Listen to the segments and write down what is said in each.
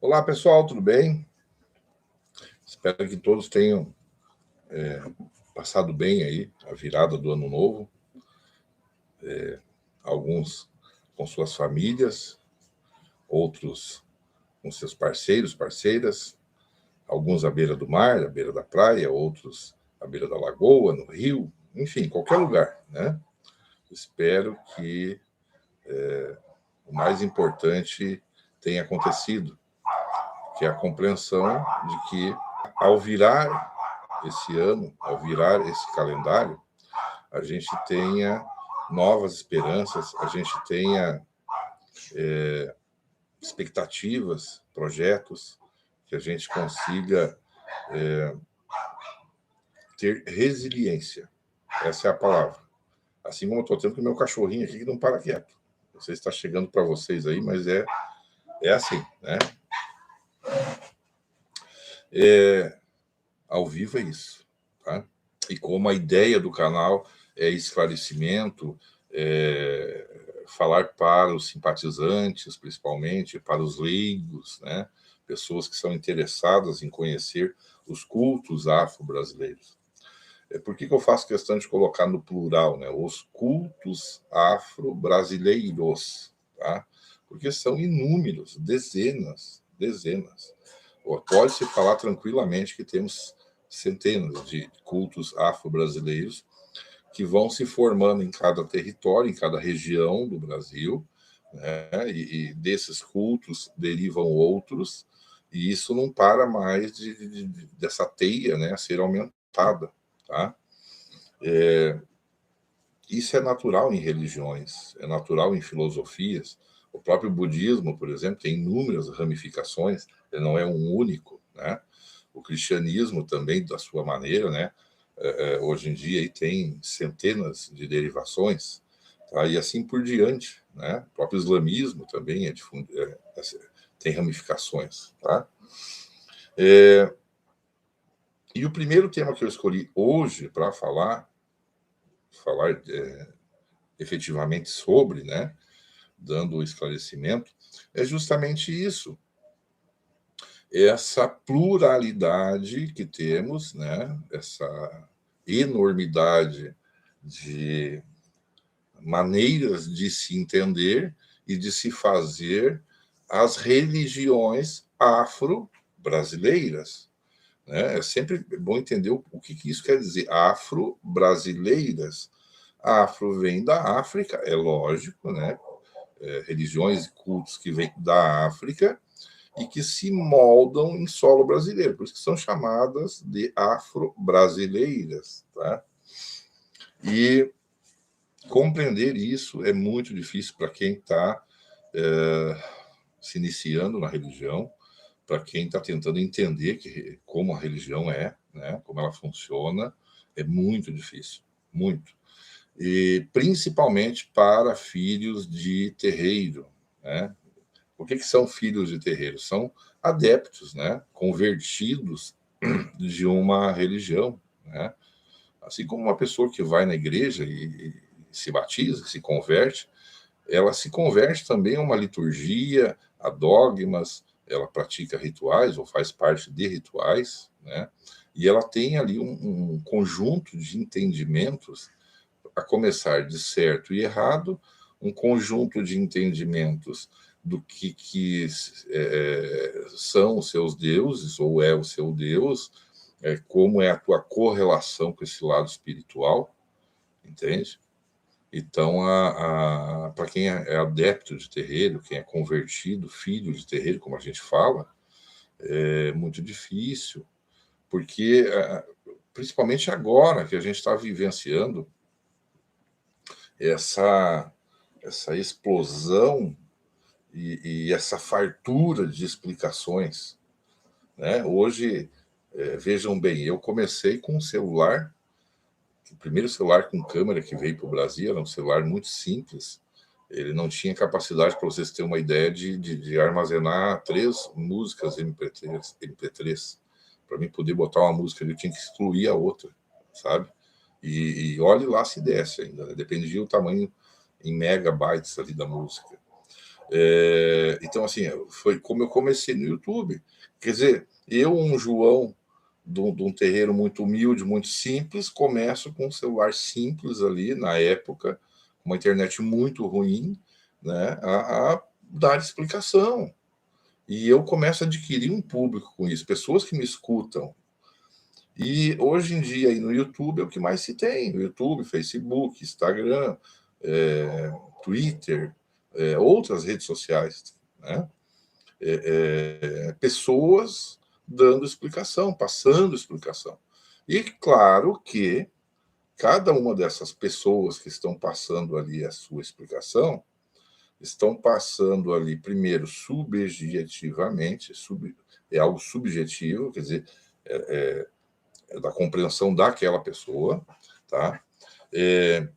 Olá, pessoal, tudo bem? Espero que todos tenham passado bem aí a virada do ano novo. Alguns com suas famílias, outros com seus parceiros, parceiras, alguns à beira do mar, à beira da praia, outros à beira da lagoa, no rio, enfim, qualquer lugar, né? Espero que o mais importante tenha acontecido, que é a compreensão de que ao virar esse ano, ao virar esse calendário, a gente tenha novas esperanças, a gente tenha expectativas, projetos, que a gente consiga ter resiliência. Essa é a palavra. Assim como eu estou tendo com o meu cachorrinho aqui que não para quieto. Não sei se está chegando para vocês aí, mas é assim, né? Ao vivo é isso, tá? E como a ideia do canal é esclarecimento, falar para os simpatizantes, principalmente, para os leigos, né? Pessoas que são interessadas em conhecer os cultos afro-brasileiros. Por que eu faço questão de colocar no plural, né? Os cultos afro-brasileiros, tá? Porque são inúmeros, dezenas. Pode-se falar tranquilamente que temos centenas de cultos afro-brasileiros que vão se formando em cada território, em cada região do Brasil, né? E desses cultos derivam outros, e isso não para mais dessa teia, né, a ser aumentada, tá? Isso é natural em religiões, é natural em filosofias. O próprio budismo, por exemplo, tem inúmeras ramificações, ele não é um único, né? O cristianismo também, da sua maneira, né? Hoje em dia aí tem centenas de derivações, tá? E assim por diante, né? O próprio islamismo também tem ramificações, tá? E o primeiro tema que eu escolhi hoje para falar efetivamente sobre, né, dando o esclarecimento, é justamente isso. Essa pluralidade que temos, né, essa enormidade de maneiras de se entender e de se fazer as religiões afro-brasileiras. Né? É sempre bom entender o que isso quer dizer, afro-brasileiras. Afro vem da África, é lógico, né? Religiões e cultos que vêm da África e que se moldam em solo brasileiro, por isso que são chamadas de afro-brasileiras. Tá? E compreender isso é muito difícil para quem está se iniciando na religião, para quem está tentando entender como a religião é, né? Como ela funciona, é muito difícil, muito. E principalmente para filhos de terreiro, né? O que são filhos de terreiro? São adeptos, né? Convertidos de uma religião, né? Assim como uma pessoa que vai na igreja e se batiza, se converte, ela se converte também a uma liturgia, a dogmas, ela pratica rituais ou faz parte de rituais, né? E ela tem ali um conjunto de entendimentos, a começar de certo e errado, um conjunto de entendimentos do que são os seus deuses, ou é o seu Deus, como é a tua correlação com esse lado espiritual, entende? Então, para quem é adepto de terreiro, quem é convertido, filho de terreiro, como a gente fala, é muito difícil, porque, principalmente agora que a gente está vivenciando essa explosão e essa fartura de explicações, né? Hoje, vejam bem, eu comecei com um celular, o primeiro celular com câmera que veio para o Brasil era um celular muito simples, ele não tinha capacidade, para vocês terem uma ideia, de armazenar 3 músicas MP3. Para mim poder botar uma música, eu tinha que excluir a outra, sabe? E olhe lá se desse ainda, né? Dependia do tamanho em megabytes ali da música. Então, assim, foi como eu comecei no YouTube. Quer dizer, eu, um João de um terreiro muito humilde, muito simples, começo com um celular simples ali, na época, uma internet muito ruim, né, a dar explicação. E eu começo a adquirir um público com isso, pessoas que me escutam. E hoje em dia, aí no YouTube, é o que mais se tem. YouTube, Facebook, Instagram, Twitter, outras redes sociais, né? Pessoas dando explicação, passando explicação. E claro que cada uma dessas pessoas que estão passando ali a sua explicação, estão passando ali, primeiro, subjetivamente, é algo subjetivo, quer dizer, é da compreensão daquela pessoa, tá? E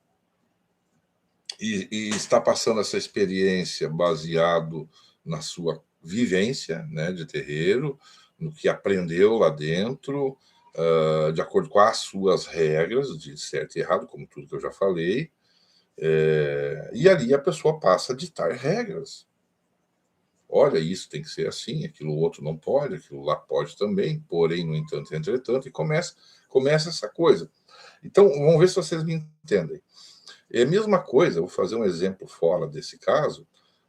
está passando essa experiência baseado na sua vivência, né, de terreiro, no que aprendeu lá dentro, de acordo com as suas regras, de certo e errado, como tudo que eu já falei, e ali a pessoa passa a ditar regras. Olha, isso tem que ser assim, aquilo outro não pode, aquilo lá pode também, porém, no entanto, entretanto, e começa essa coisa. Então, vamos ver se vocês me entendem. É a mesma coisa, vou fazer um exemplo fora desse caso,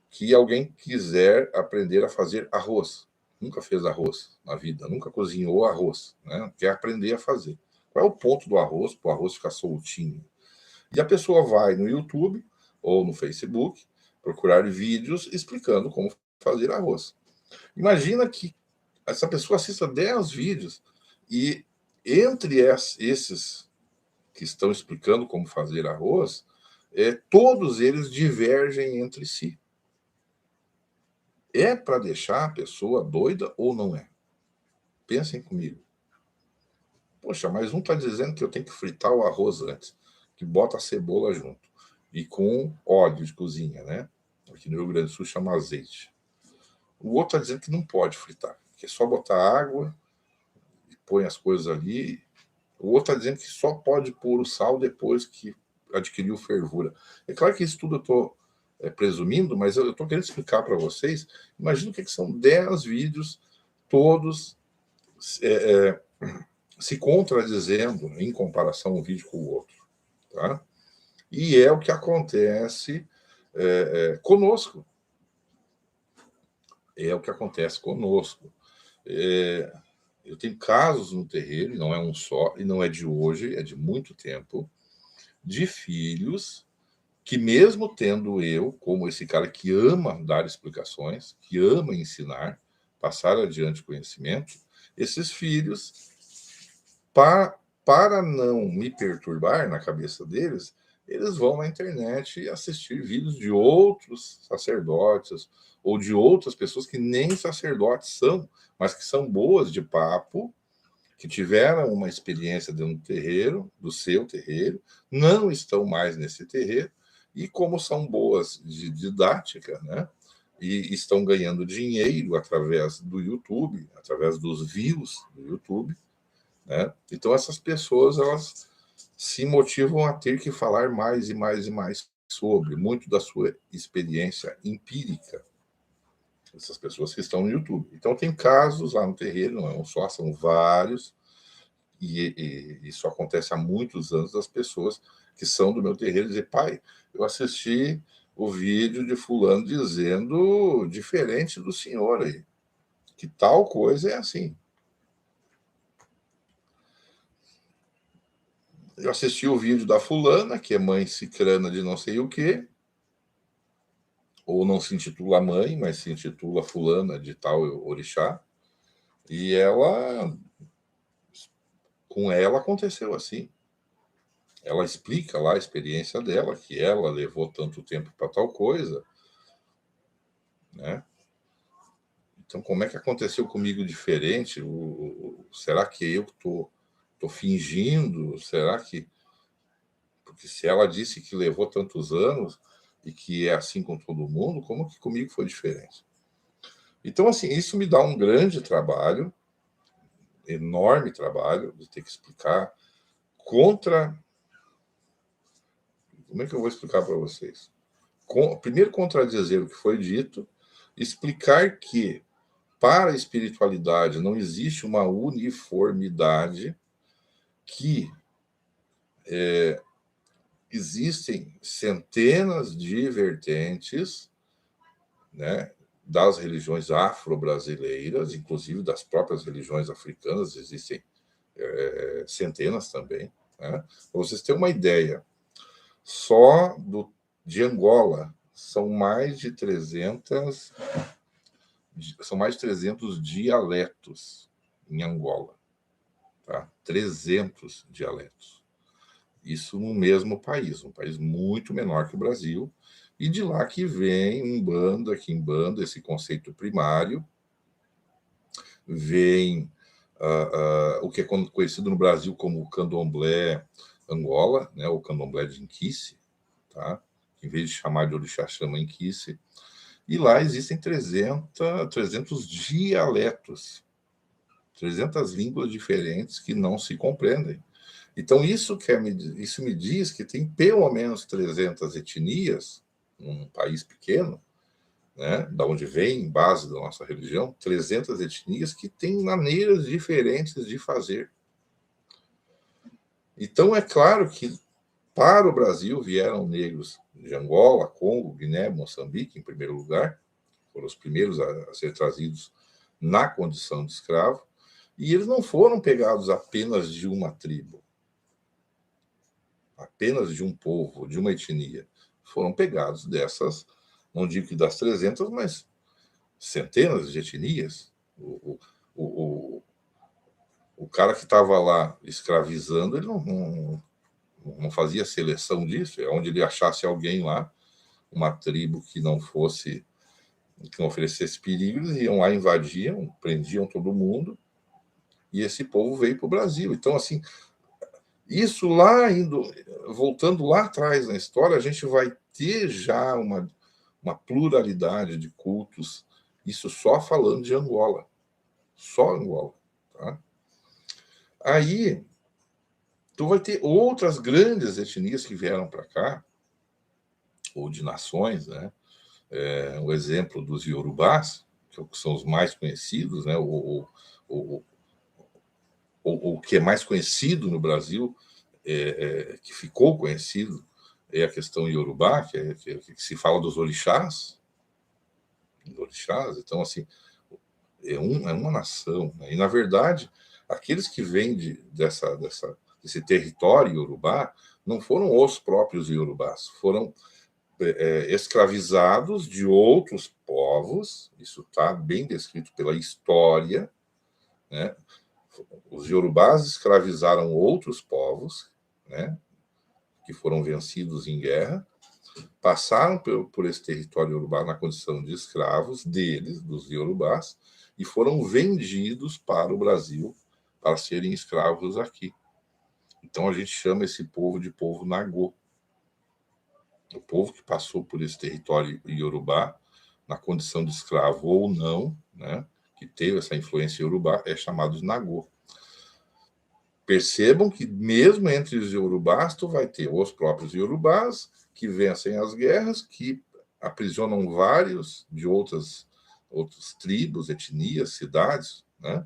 que alguém quiser aprender a fazer arroz. Nunca fez arroz na vida, nunca cozinhou arroz, né? Quer aprender a fazer. Qual é o ponto do arroz, para o arroz ficar soltinho? E a pessoa vai no YouTube ou no Facebook procurar vídeos explicando como fazer arroz. Imagina que essa pessoa assista 10 vídeos e entre esses que estão explicando como fazer arroz, todos eles divergem entre si. É para deixar a pessoa doida ou não é? Pensem comigo. Poxa, mas um está dizendo que eu tenho que fritar o arroz antes, que bota a cebola junto, e com óleo de cozinha, né? Aqui no Rio Grande do Sul chama azeite. O outro está dizendo que não pode fritar, que é só botar água e põe as coisas ali. O outro está dizendo que só pode pôr o sal depois que adquiriu fervura. É claro que isso tudo eu estou presumindo, mas eu estou querendo explicar para vocês. Imagina o que são 10 vídeos, todos se contradizendo em comparação um vídeo com o outro. Tá? E é o que acontece conosco. É o que acontece conosco. Eu tenho casos no terreiro, e não é um só, e não é de hoje, é de muito tempo, de filhos que, mesmo tendo eu, como esse cara que ama dar explicações, que ama ensinar, passar adiante conhecimento, esses filhos, para não me perturbar na cabeça deles, eles vão na internet assistir vídeos de outros sacerdotes ou de outras pessoas que nem sacerdotes são, mas que são boas de papo, que tiveram uma experiência dentro do terreiro, do seu terreiro, não estão mais nesse terreiro, e como são boas de didática, né? E estão ganhando dinheiro através do YouTube, através dos views do YouTube, né? Então essas pessoas elas se motivam a ter que falar mais e mais e mais sobre muito da sua experiência empírica. Essas pessoas que estão no YouTube. Então tem casos lá no terreiro, não é um só, são vários, e isso acontece há muitos anos, das pessoas que são do meu terreiro dizer: pai, eu assisti o vídeo de fulano dizendo diferente do senhor aí, que tal coisa é assim. Eu assisti o vídeo da fulana, que é mãe cicrana de não sei o quê, ou não se intitula mãe, mas se intitula fulana de tal orixá, e com ela aconteceu assim. Ela explica lá a experiência dela, que ela levou tanto tempo para tal coisa, né? Então, como é que aconteceu comigo diferente? Será que eu tô fingindo? Será que... Porque se ela disse que levou tantos anos e que é assim com todo mundo, como que comigo foi diferente? Então, assim, isso me dá um grande trabalho, enorme trabalho, de ter que explicar contra... Como é que eu vou explicar para vocês? primeiro contradizer o que foi dito, explicar que para a espiritualidade não existe uma uniformidade, que existem centenas de vertentes, né, das religiões afro-brasileiras, inclusive das próprias religiões africanas, existem centenas também. Né? Para vocês terem uma ideia, só de Angola são mais de 300 dialetos em Angola, tá? 300 dialetos. Isso no mesmo país, um país muito menor que o Brasil, e de lá que vem Umbanda, Quimbanda, esse conceito primário, vem o que é conhecido no Brasil como Candomblé Angola, né, o Candomblé de Inquice, tá? Em vez de chamar de orixá, chama Inquice. E lá existem 300 dialetos, 300 línguas diferentes que não se compreendem. Então, isso me diz que tem pelo menos 300 etnias, num país pequeno, né, da onde vem, base da nossa religião, 300 etnias que têm maneiras diferentes de fazer. Então, é claro que para o Brasil vieram negros de Angola, Congo, Guiné, Moçambique, em primeiro lugar, foram os primeiros a ser trazidos na condição de escravo, e eles não foram pegados apenas de uma tribo, apenas de um povo, de uma etnia. Foram pegados dessas, não digo que das 300, mas centenas de etnias. O cara que estava lá escravizando, ele não fazia seleção disso, é onde ele achasse alguém lá, uma tribo que não oferecesse perigo, eles iam lá, invadiam, prendiam todo mundo, e esse povo veio para o Brasil. Então, assim, isso lá, voltando lá atrás na história, a gente vai ter já uma pluralidade de cultos, isso só falando de Angola. Só Angola. Tá? Aí, tu vai ter outras grandes etnias que vieram para cá, ou de nações, né? O exemplo dos Yorubás, que são os mais conhecidos, né? O que é mais conhecido no Brasil, que ficou conhecido, é a questão Yorubá, que se fala dos orixás. Então, assim, é uma nação. Né? E, na verdade, aqueles que vêm desse território Yorubá não foram os próprios Yorubás, foram escravizados de outros povos, isso está bem descrito pela história, né? Os Yorubás escravizaram outros povos, né? Que foram vencidos em guerra, passaram por esse território Yorubá na condição de escravos deles, dos Yorubás, e foram vendidos para o Brasil para serem escravos aqui. Então a gente chama esse povo de povo Nagô. O povo que passou por esse território Yorubá, na condição de escravo ou não, né, que teve essa influência Yorubá, é chamado de Nagô. Percebam que mesmo entre os Yorubás, tu vai ter os próprios Yorubás que vencem as guerras, que aprisionam vários de outras tribos, etnias, cidades, né?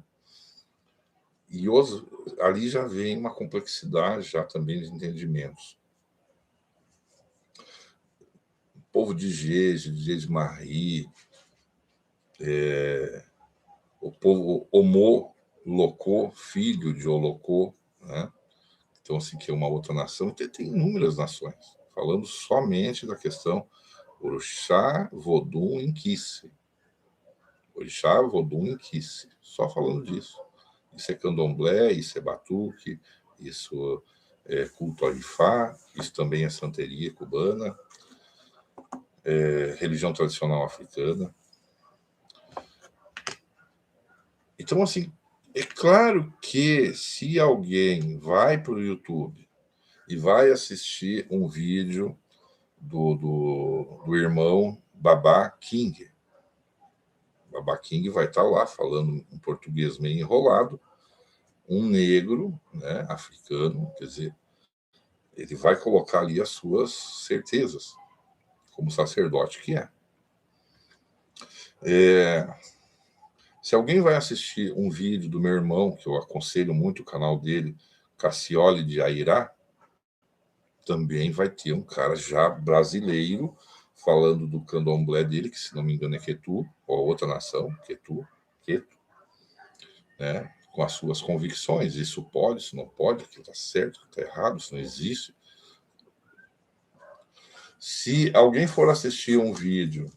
E ali já vem uma complexidade já também de entendimentos. O povo de Jeje-Marie, o povo Omolocô, filho de Olocô, né? Então, assim, que é uma outra nação, tem inúmeras nações, falando somente da questão Orixá, Vodum, Inquice. Orixá, Vodum, Inquice. Só falando disso. Isso é candomblé, isso é batuque, isso é culto a Ifá, isso também é santeria cubana, religião tradicional africana. Então, assim, é claro que se alguém vai para o YouTube e vai assistir um vídeo do irmão Babá King. Babá King vai estar lá falando um português meio enrolado, um negro, né, africano, quer dizer, ele vai colocar ali as suas certezas, como sacerdote que é. Se alguém vai assistir um vídeo do meu irmão, que eu aconselho muito o canal dele, Cassioli de Airá, também vai ter um cara já brasileiro falando do candomblé dele, que se não me engano é Quetu, ou outra nação, Quetu, né? Com as suas convicções, isso pode, isso não pode, aquilo está certo, aquilo está errado, isso não existe. Se alguém for assistir um vídeo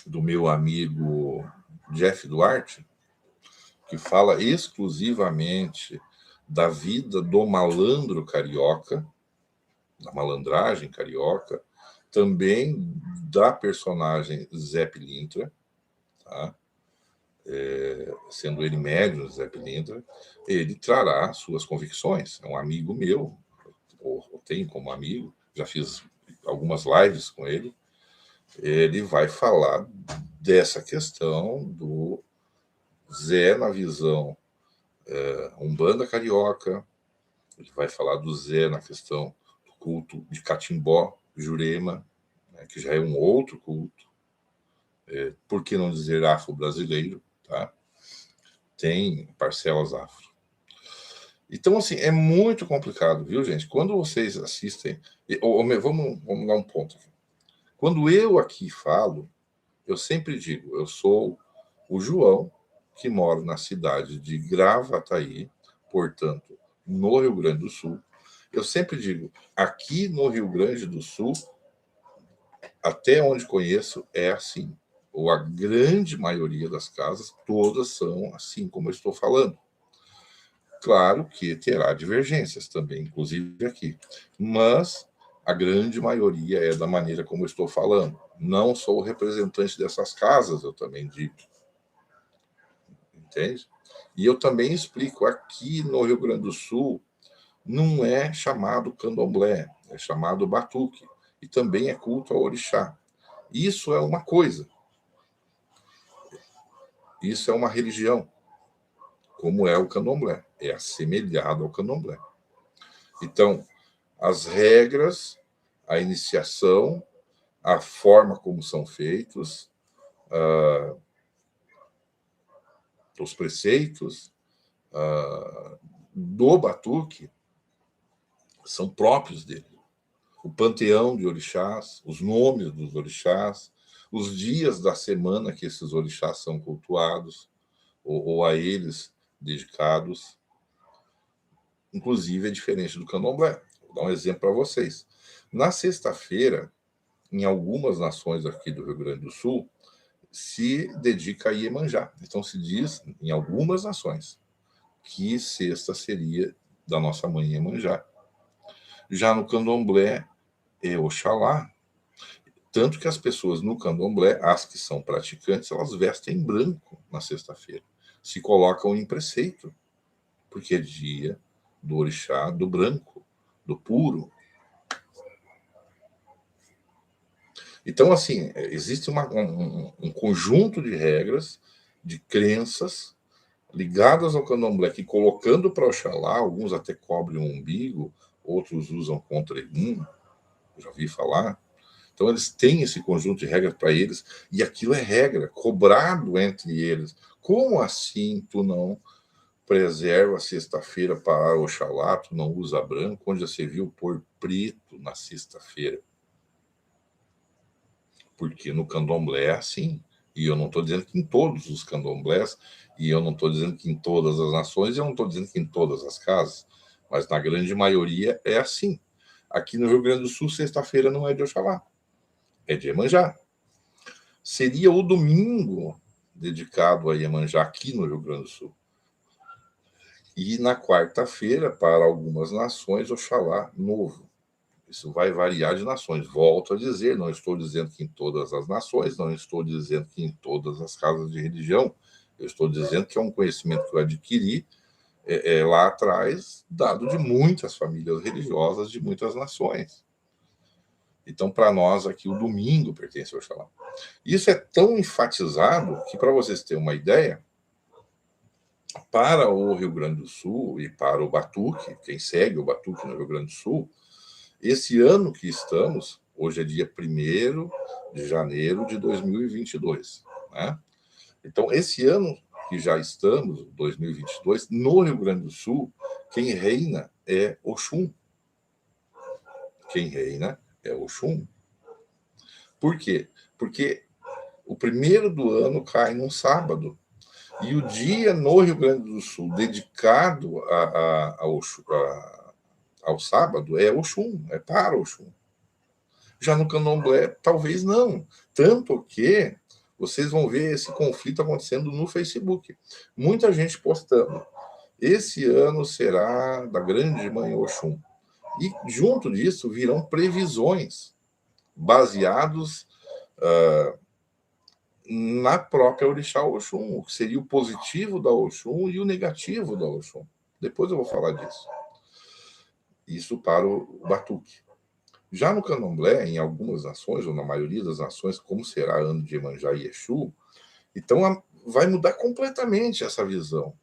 do meu amigo Jeff Duarte, que fala exclusivamente da vida do malandro carioca, da malandragem carioca, também da personagem Zé Pilintra, tá? Sendo ele médium, Zé Pilintra, ele trará suas convicções. É um amigo meu, ou tenho como amigo, já fiz algumas lives com ele. Ele vai falar dessa questão do Zé na visão Umbanda carioca, ele vai falar do Zé na questão do culto de Catimbó, Jurema, né, que já é um outro culto, por que não dizer afro-brasileiro, tá? Tem parcelas afro. Então, assim, é muito complicado, viu, gente? Quando vocês assistem... Vamos dar um ponto aqui. Quando eu aqui falo, eu sempre digo, eu sou o João, que mora na cidade de Gravataí, portanto, no Rio Grande do Sul. Eu sempre digo, aqui no Rio Grande do Sul, até onde conheço, é assim. Ou a grande maioria das casas, todas são assim como eu estou falando. Claro que terá divergências também, inclusive aqui. Mas a grande maioria é da maneira como eu estou falando. Não sou o representante dessas casas, eu também digo. Entende? E eu também explico, aqui no Rio Grande do Sul, não é chamado candomblé, é chamado batuque. E também é culto ao orixá. Isso é uma coisa. Isso é uma religião, como é o candomblé. É assemelhado ao candomblé. Então, as regras, a iniciação, a forma como são feitos, os preceitos do batuque são próprios dele. O panteão de orixás, os nomes dos orixás, os dias da semana que esses orixás são cultuados, ou a eles dedicados. Inclusive, é diferente do candomblé. Vou dar um exemplo para vocês. Na sexta-feira, em algumas nações aqui do Rio Grande do Sul, se dedica a Iemanjá. Então, se diz, em algumas nações, que sexta seria da nossa mãe Iemanjá. Já no candomblé, é Oxalá. Tanto que as pessoas no candomblé, as que são praticantes, elas vestem branco na sexta-feira. Se colocam em preceito, porque é dia do orixá, do branco, do puro. Então, assim, existe um conjunto de regras, de crenças ligadas ao candomblé, que colocando para Oxalá, alguns até cobrem o umbigo, outros usam contra Egum, já vi falar. Então, eles têm esse conjunto de regras para eles, e aquilo é regra, cobrado entre eles. Como assim tu não preserva a sexta-feira para Oxalá, tu não usa branco, onde já se viu pôr preto na sexta-feira? Porque no candomblé é assim. E eu não estou dizendo que em todos os candomblés, e eu não estou dizendo que em todas as nações, e eu não estou dizendo que em todas as casas, mas na grande maioria é assim. Aqui no Rio Grande do Sul, sexta-feira não é de Oxalá, é de Iemanjá. Seria o domingo dedicado a Iemanjá aqui no Rio Grande do Sul. E na quarta-feira, para algumas nações, Oxalá novo. Isso vai variar de nações. Volto a dizer, não estou dizendo que em todas as nações, não estou dizendo que em todas as casas de religião. Eu estou dizendo que é um conhecimento que eu adquiri lá atrás, dado de muitas famílias religiosas de muitas nações. Então, para nós aqui, o domingo pertence ao Oxalá. Isso é tão enfatizado que, para vocês terem uma ideia, para o Rio Grande do Sul e para o Batuque, quem segue o Batuque no Rio Grande do Sul, esse ano que estamos, Hoje é dia 1º de janeiro de 2022, né? Então, esse ano que já estamos, 2022, no Rio Grande do Sul, quem reina é Oxum. Quem reina é Oxum. Por quê? Porque o 1º do ano cai num sábado. E o dia no Rio Grande do Sul dedicado ao sábado é Oxum, é para Oxum. Já no Candomblé, talvez não. Tanto que vocês vão ver esse conflito acontecendo no Facebook. Muita gente postando. Esse ano será da grande mãe Oxum. E junto disso virão previsões baseados na própria Orixá Oxum, o que seria o positivo da Oxum e o negativo da Oxum. Depois eu vou falar disso. Isso para o Batuque. Já no Candomblé, em algumas nações, ou na maioria das nações, como será ano de Iemanjá e Exu, então vai mudar completamente essa visão,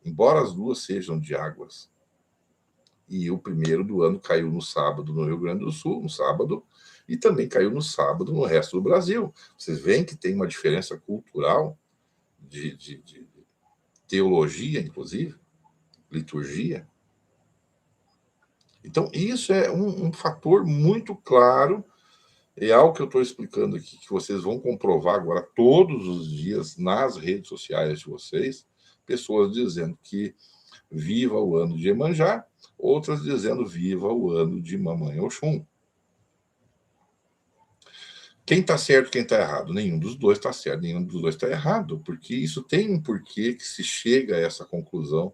embora as duas sejam de águas. E o 1º do ano caiu no sábado no Rio Grande do Sul, no sábado, e também caiu no sábado no resto do Brasil. Vocês veem que tem uma diferença cultural de teologia, inclusive, liturgia. Então, isso é um fator muito claro, é algo que eu estou explicando aqui, que vocês vão comprovar agora todos os dias nas redes sociais de vocês, pessoas dizendo que viva o ano de Iemanjá, outras dizendo viva o ano de Mamãe Oxum. Quem está certo, quem está errado? Nenhum dos dois está certo, nenhum dos dois está errado, porque isso tem um porquê que se chega a essa conclusão,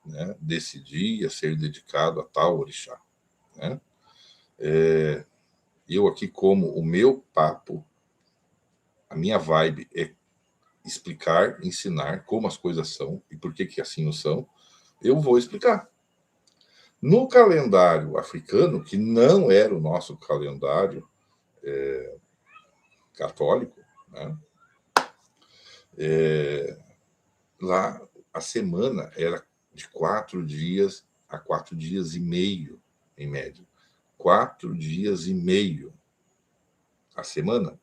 né, desse dia ser dedicado a tal orixá, né? Eu aqui, como o meu papo, a minha vibe é explicar, ensinar como as coisas são e por que assim não são, eu vou explicar. No calendário africano, que não era o nosso calendário católico, né, lá a semana era de 4 dias a 4 dias e meio, em média. 4 dias e meio a semana.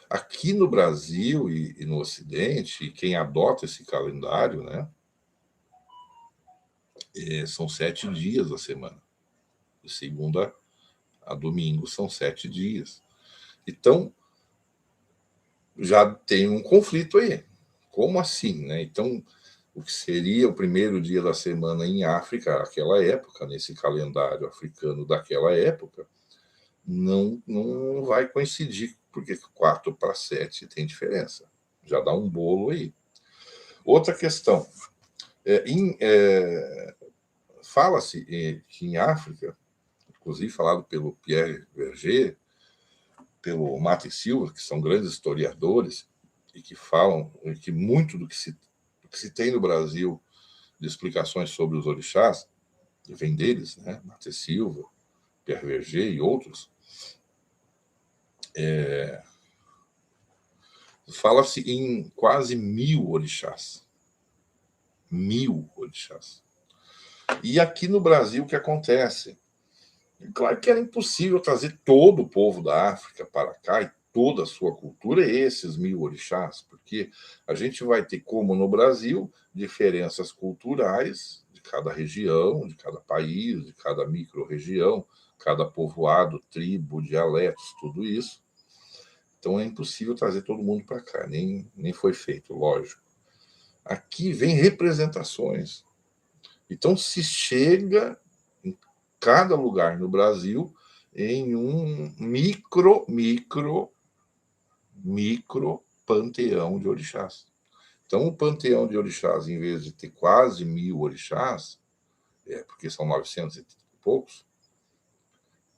Aqui no Brasil e no Ocidente, quem adota esse calendário, né, são 7 dias a semana. De segunda a domingo são 7 dias. Então, já tem um conflito aí. Como assim, né? Então, o que seria o 1º dia da semana em África, naquela época, nesse calendário africano daquela época, não vai coincidir, porque 4 para 7 tem diferença. Já dá um bolo aí. Outra questão. Fala-se que em África, inclusive falado pelo Pierre Verger, pelo Mate Silva, que são grandes historiadores, e que falam que muito do que se tem no Brasil de explicações sobre os orixás vem deles, né? Mate Silva, Pierre Verger e outros. Fala-se em quase 1000 orixás. 1000 orixás. E aqui no Brasil, o que acontece? Claro que era impossível trazer todo o povo da África para cá e toda a sua cultura, esses 1000 orixás, porque a gente vai ter, como no Brasil, diferenças culturais de cada região, de cada país, de cada micro-região, cada povoado, tribo, dialetos, tudo isso. Então é impossível trazer todo mundo para cá, nem foi feito, lógico. Aqui vem representações. Então se chega em cada lugar no Brasil em um micro panteão de orixás. Então, o panteão de orixás, em vez de ter quase 1000 orixás, porque são 900 e poucos,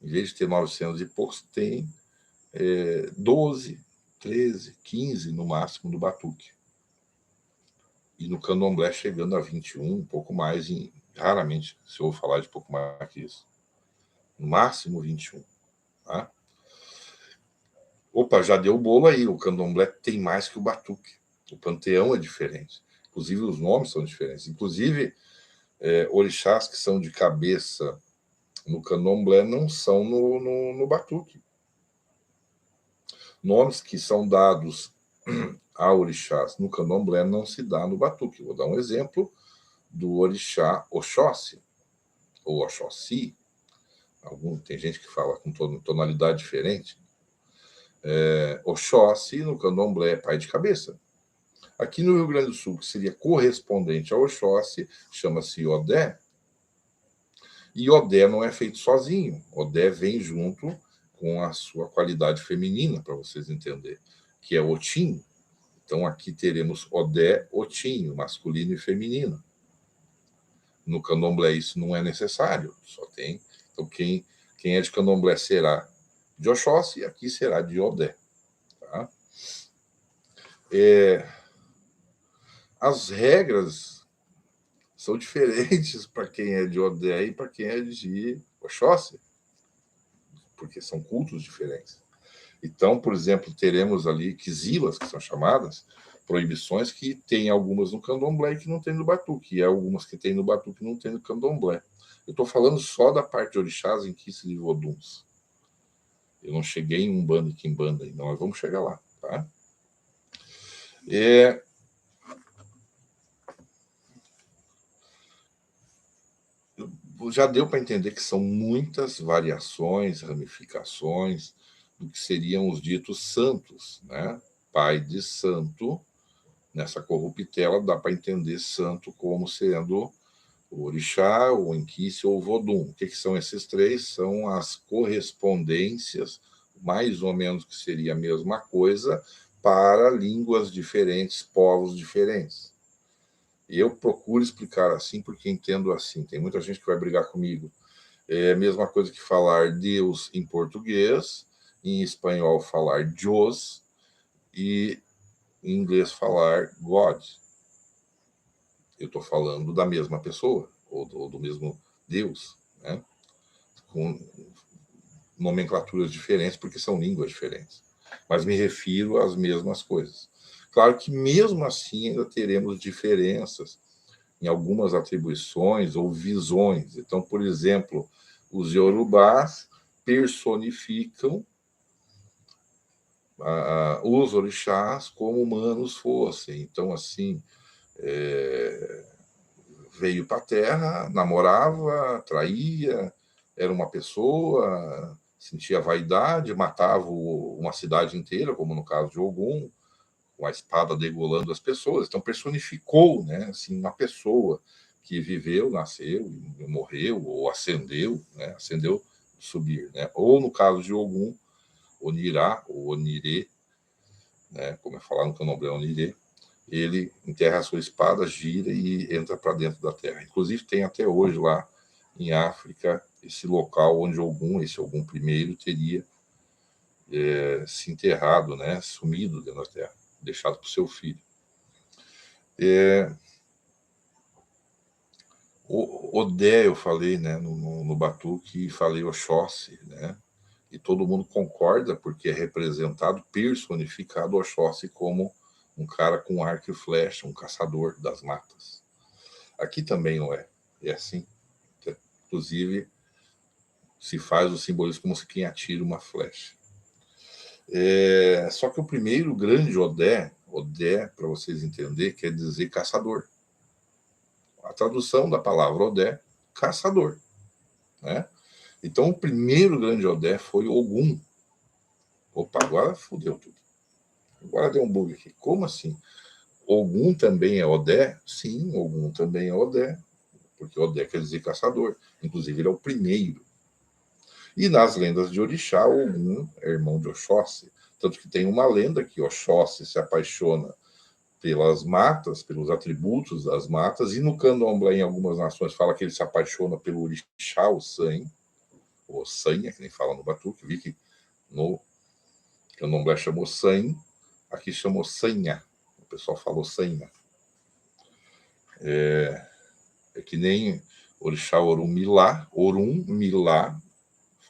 em vez de ter 900 e poucos, tem 12, 13, 15 no máximo no Batuque. E no Candomblé chegando a 21, um pouco mais, raramente se eu vou falar de pouco mais que isso. No máximo 21. Tá? Opa, já deu o bolo aí. O Candomblé tem mais que o Batuque. O panteão é diferente. Inclusive, os nomes são diferentes. Inclusive, orixás que são de cabeça no Candomblé não são no Batuque. Nomes que são dados a orixás no candomblé não se dá no batuque. Vou dar um exemplo do orixá Oxóssi, ou Oxóssi. Tem gente que fala com tonalidade diferente. Oxóssi, no candomblé, é pai de cabeça. Aqui no Rio Grande do Sul, que seria correspondente ao Oxóssi, chama-se Odé. E Odé não é feito sozinho. Odé vem junto com a sua qualidade feminina, para vocês entenderem, que é Otim. Então, aqui teremos Odé, Otim, masculino e feminino. No candomblé isso não é necessário, só tem. Então, quem é de candomblé será de Oxóssi, aqui será de Odé. Tá? As regras são diferentes para quem é de Odé e para quem é de Oxóssi, porque são cultos diferentes. Então, por exemplo, teremos ali quizilas, que são chamadas, proibições que tem algumas no candomblé e que não tem no batuque, e algumas que tem no batuque e não tem no candomblé. Eu estou falando só da parte de orixás, inquices e voduns. Eu não cheguei em Umbanda e Quimbanda, então nós vamos chegar lá. Tá? Já deu para entender que são muitas variações, ramificações do que seriam os ditos santos, né? Pai de santo, nessa corruptela dá para entender santo como sendo o orixá, o inquice ou o vodum. O que são esses três? São as correspondências, mais ou menos que seria a mesma coisa, para línguas diferentes, povos diferentes. E eu procuro explicar assim porque entendo assim. Tem muita gente que vai brigar comigo. É a mesma coisa que falar Deus em português, em espanhol falar Dios e em inglês falar God. Eu estou falando da mesma pessoa, ou do mesmo Deus, né? Com nomenclaturas diferentes, porque são línguas diferentes. Mas me refiro às mesmas coisas. Claro que mesmo assim ainda teremos diferenças em algumas atribuições ou visões. Então, por exemplo, os iorubás personificam os orixás como humanos fossem. Então, assim, veio para a Terra, namorava, traía, era uma pessoa, sentia vaidade, matava uma cidade inteira, como no caso de Ogum, com a espada degolando as pessoas. Então personificou, né, assim, uma pessoa que viveu, nasceu, morreu, ou ascendeu, né, ascendeu, subir, né? Ou no caso de Ogum, Onirá, ou Onirê, né, como é falado no candomblé, Onirê, ele enterra a sua espada, gira e entra para dentro da terra. Inclusive tem até hoje lá em África esse local onde esse Ogum primeiro teria se enterrado, né, sumido dentro da terra, deixado para o seu filho. O Odé eu falei, né, no batuque, e falei Oxóssi, né, e todo mundo concorda porque é representado, personificado Oxóssi como um cara com arco e flecha, um caçador das matas. Aqui também não é. É assim. Inclusive, se faz o simbolismo como se quem atira uma flecha. Só que o primeiro grande Odé, para vocês entenderem, quer dizer caçador. A tradução da palavra Odé, caçador. Né? Então, o primeiro grande Odé foi Ogum. Opa, agora fudeu tudo. Agora deu um bug aqui. Como assim? Ogum também é Odé? Sim, Ogum também é Odé. Porque Odé quer dizer caçador. Inclusive, ele é o primeiro. E nas lendas de Orixá, Ogum é irmão de Oxóssi. Tanto que tem uma lenda que Oxóssi se apaixona pelas matas, pelos atributos das matas, e no candomblé, em algumas nações, fala que ele se apaixona pelo orixá, o Sanha, ou Sanha, que nem fala no batuque. Vi que no candomblé chamou Sanha, aqui chamou Sanha. O pessoal falou Sanha. É que nem orixá Orumilá,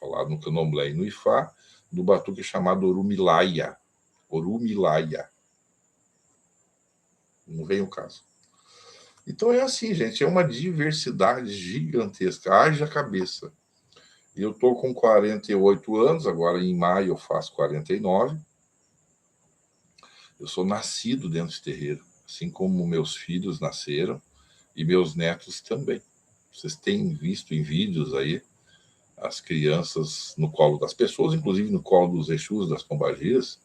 falado no candomblé e no Ifá, do batuque chamado Orumilaia. Orumilaia. Não vem o caso. Então é assim, gente, é uma diversidade gigantesca. Haja cabeça. Eu estou com 48 anos, agora em maio eu faço 49. Eu sou nascido dentro de terreiro, assim como meus filhos nasceram e meus netos também. Vocês têm visto em vídeos aí as crianças no colo das pessoas, inclusive no colo dos Exus, das pombagiras,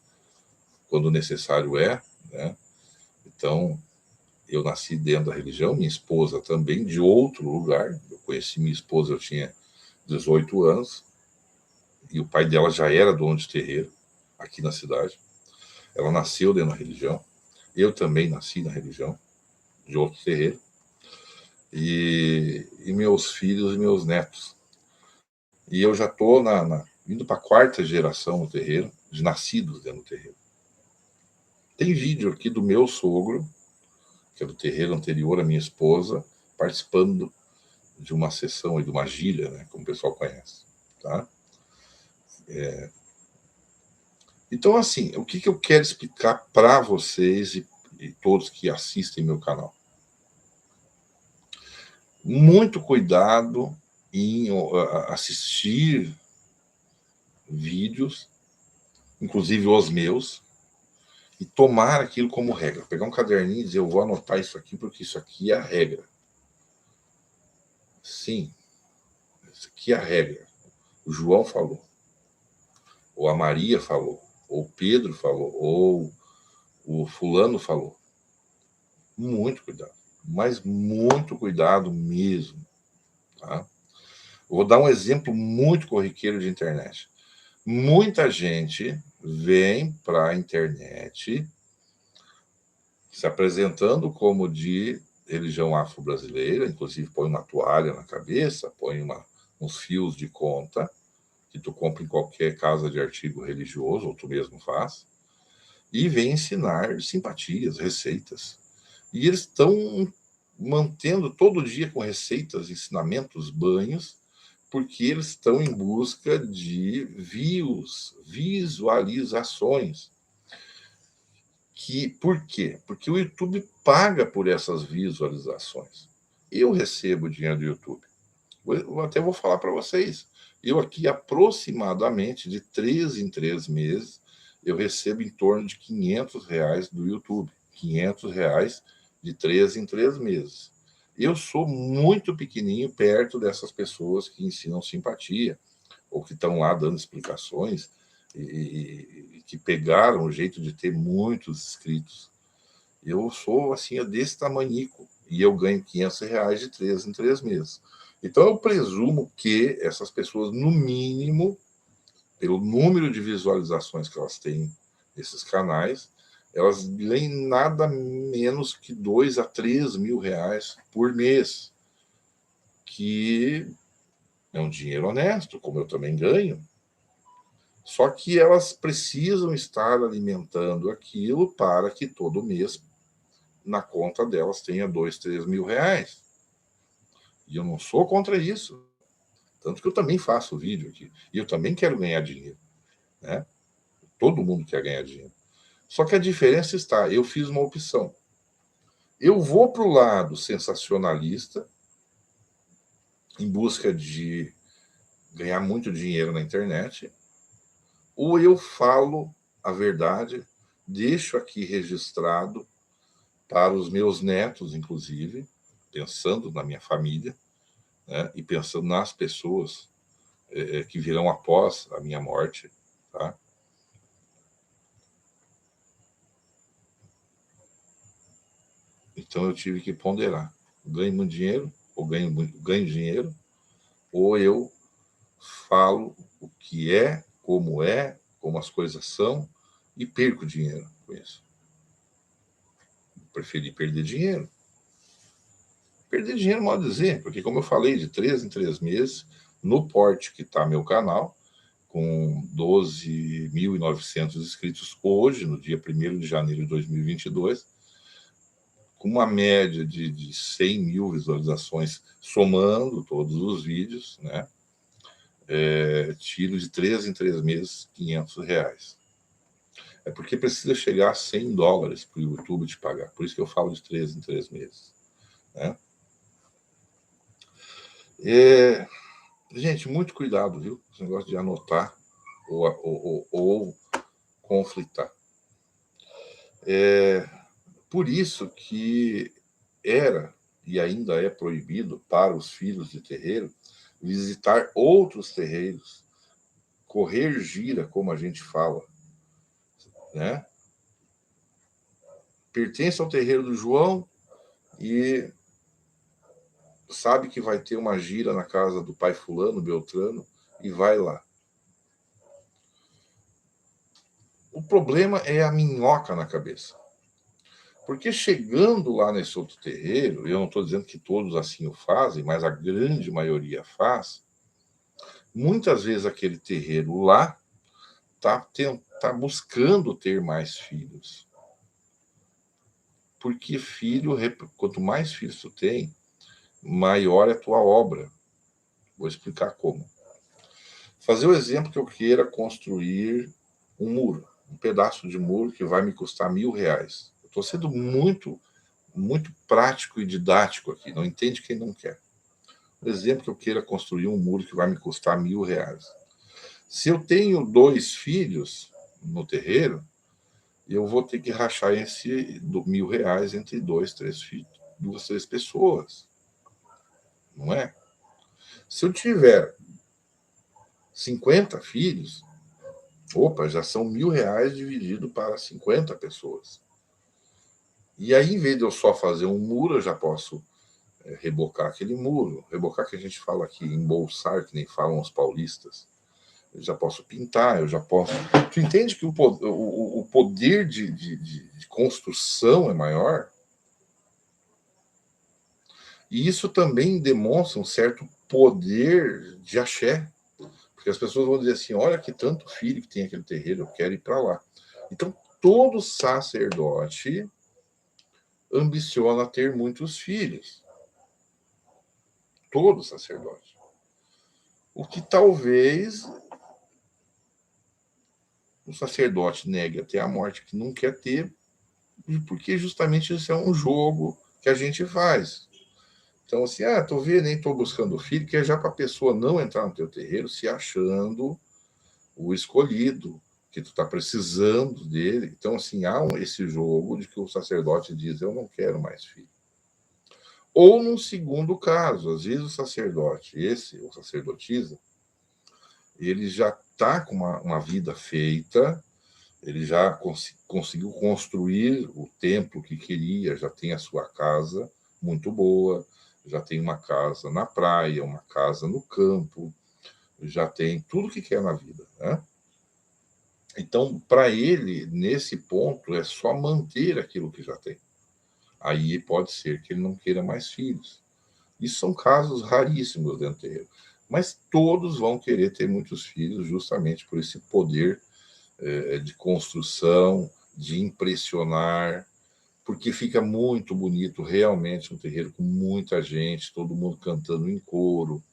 quando necessário é, né? Então, eu nasci dentro da religião, minha esposa também, de outro lugar. Eu conheci minha esposa, eu tinha 18 anos, e o pai dela já era dono de terreiro, aqui na cidade. Ela nasceu dentro da religião, eu também nasci na religião, de outro terreiro, e meus filhos e meus netos. E eu já estou indo para a quarta geração no terreiro, de nascidos dentro do terreiro. Tem vídeo aqui do meu sogro, que é do terreiro anterior à minha esposa, participando de uma sessão e de uma gíria, né, como o pessoal conhece. Tá? Então, assim, o que eu quero explicar para vocês e todos que assistem meu canal? Muito cuidado em assistir vídeos, inclusive os meus, e tomar aquilo como regra. Pegar um caderninho e dizer, eu vou anotar isso aqui porque isso aqui é a regra. Sim, isso aqui é a regra. O João falou, ou a Maria falou, ou o Pedro falou, ou o fulano falou. Muito cuidado, mas muito cuidado mesmo. Tá? Vou dar um exemplo muito corriqueiro de internet. Muita gente vem para a internet se apresentando como de religião afro-brasileira, inclusive põe uma toalha na cabeça, põe uns fios de conta, que tu compra em qualquer casa de artigo religioso, ou tu mesmo faz, e vem ensinar simpatias, receitas. E eles estão mantendo todo dia com receitas, ensinamentos, banhos, porque eles estão em busca de visualizações. Por quê? Porque o YouTube paga por essas visualizações. Eu recebo dinheiro do YouTube. Eu até vou falar para vocês. Eu aqui, aproximadamente, de 3 em 3 meses, eu recebo em torno de R$ 500 do YouTube. R$ 500 de 3 em 3 meses. Eu sou muito pequenininho perto dessas pessoas que ensinam simpatia, ou que estão lá dando explicações, e que pegaram o jeito de ter muitos inscritos. Eu sou assim, desse tamanico, e eu ganho R$ 500 de 3 em 3 meses. Então, eu presumo que essas pessoas, no mínimo, pelo número de visualizações que elas têm nesses canais, elas ganham nada menos que R$ 2 a 3 mil por mês, que é um dinheiro honesto, como eu também ganho. Só que elas precisam estar alimentando aquilo para que todo mês na conta delas tenha R$ 2, 3 mil. E eu não sou contra isso. Tanto que eu também faço vídeo aqui. E eu também quero ganhar dinheiro. Né? Todo mundo quer ganhar dinheiro. Só que a diferença está, eu fiz uma opção. Eu vou para o lado sensacionalista, em busca de ganhar muito dinheiro na internet, ou eu falo a verdade, deixo aqui registrado para os meus netos, inclusive, pensando na minha família, né, e pensando nas pessoas que virão após a minha morte. Tá? Então eu tive que ponderar. Ganho muito dinheiro, ou ganho dinheiro, ou eu falo o que é, como as coisas são, e perco dinheiro com isso. Preferi perder dinheiro. Perder dinheiro, modo dizer, porque, como eu falei, de 3 em 3 meses, no porte que está meu canal, com 12.900 inscritos hoje, no dia 1º de janeiro de 2022, com uma média de 100 mil visualizações, somando todos os vídeos, né? Tiro de 3 em 3 meses, R$ 500. É porque precisa chegar a $100 para o YouTube te pagar. Por isso que eu falo de 3 em 3 meses. Né? Gente, muito cuidado, viu? Esse negócio de anotar ou conflitar. Por isso que era e ainda é proibido para os filhos de terreiro visitar outros terreiros, correr gira, como a gente fala, né? Pertence ao terreiro do João e sabe que vai ter uma gira na casa do pai fulano, Beltrano, e vai lá. O problema é a minhoca na cabeça. Porque chegando lá nesse outro terreiro, eu não estou dizendo que todos assim o fazem, mas a grande maioria faz, muitas vezes aquele terreiro lá tá buscando ter mais filhos. Porque filho, quanto mais filhos tu tem, maior é a tua obra. Vou explicar como. Fazer o exemplo que eu queira construir um muro, um pedaço de muro que vai me custar R$ 1.000. Estou sendo muito prático e didático aqui, não entende quem não quer. Por exemplo, que eu queira construir um muro que vai me custar R$ 1.000. Se eu tenho 2 filhos no terreiro, eu vou ter que rachar esse R$ 1.000 entre 2, 3 pessoas, não é? Se eu tiver 50 filhos, opa, já são R$ 1.000 dividido para 50 pessoas. E aí, em vez de eu só fazer um muro, eu já posso rebocar aquele muro. Rebocar que a gente fala aqui, embolsar, que nem falam os paulistas. Eu já posso pintar, eu já posso. Tu entende que o poder de construção é maior? E isso também demonstra um certo poder de axé. Porque as pessoas vão dizer assim: olha que tanto filho que tem aquele terreiro, eu quero ir para lá. Então, todo sacerdote ambiciona ter muitos filhos. Todo sacerdote. O que talvez o sacerdote negue até a morte que não quer ter, porque justamente isso é um jogo que a gente faz. Então, assim, tô vendo, nem tô buscando filho, que é já para a pessoa não entrar no teu terreiro se achando o escolhido, que tu está precisando dele. Então, assim, há esse jogo de que o sacerdote diz: eu não quero mais filho. Ou num segundo caso, às vezes o sacerdote, o sacerdotisa, ele já está com uma vida feita, ele já conseguiu construir o templo que queria, já tem a sua casa muito boa, já tem uma casa na praia, uma casa no campo, já tem tudo que quer na vida, né? Então, para ele, nesse ponto, é só manter aquilo que já tem. Aí pode ser que ele não queira mais filhos. Isso são casos raríssimos dentro do terreiro. Mas todos vão querer ter muitos filhos justamente por esse poder de construção, de impressionar, porque fica muito bonito realmente um terreiro com muita gente, todo mundo cantando em coro,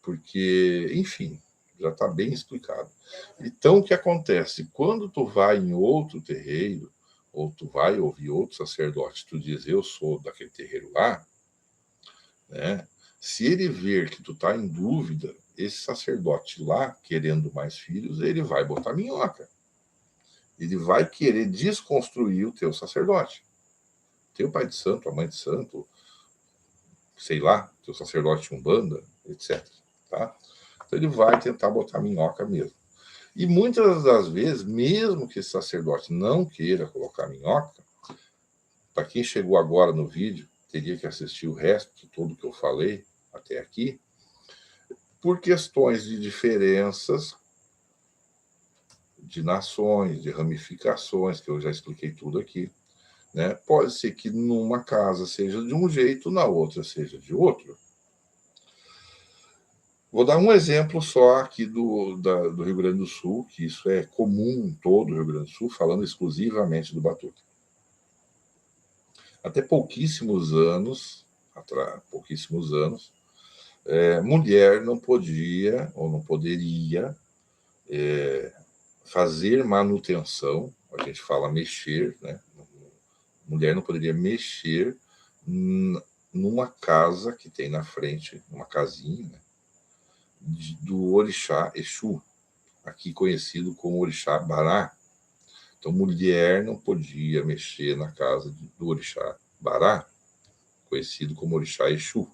porque, enfim, já está bem explicado. Então, o que acontece? Quando tu vai em outro terreiro, ou tu vai ouvir outro sacerdote, tu diz: eu sou daquele terreiro lá, né? Se ele ver que tu está em dúvida, esse sacerdote lá, querendo mais filhos, ele vai botar minhoca. Ele vai querer desconstruir o teu sacerdote. Teu pai de santo, a mãe de santo, sei lá, teu sacerdote de umbanda, etc. Tá? Então ele vai tentar botar minhoca mesmo. E muitas das vezes, mesmo que esse sacerdote não queira colocar minhoca, para quem chegou agora no vídeo, teria que assistir o resto de tudo que eu falei até aqui, por questões de diferenças de nações, de ramificações, que eu já expliquei tudo aqui, né? Pode ser que numa casa seja de um jeito, na outra seja de outro. Vou dar um exemplo só aqui do Rio Grande do Sul, que isso é comum em todo o Rio Grande do Sul, falando exclusivamente do Batuque. Até pouquíssimos anos, mulher não podia ou não poderia fazer manutenção, a gente fala mexer, né? Mulher não poderia mexer numa casa que tem na frente, uma casinha, né? Do orixá Exu, aqui conhecido como orixá Bará. Então, mulher não podia mexer na casa do orixá Bará, conhecido como orixá Exu.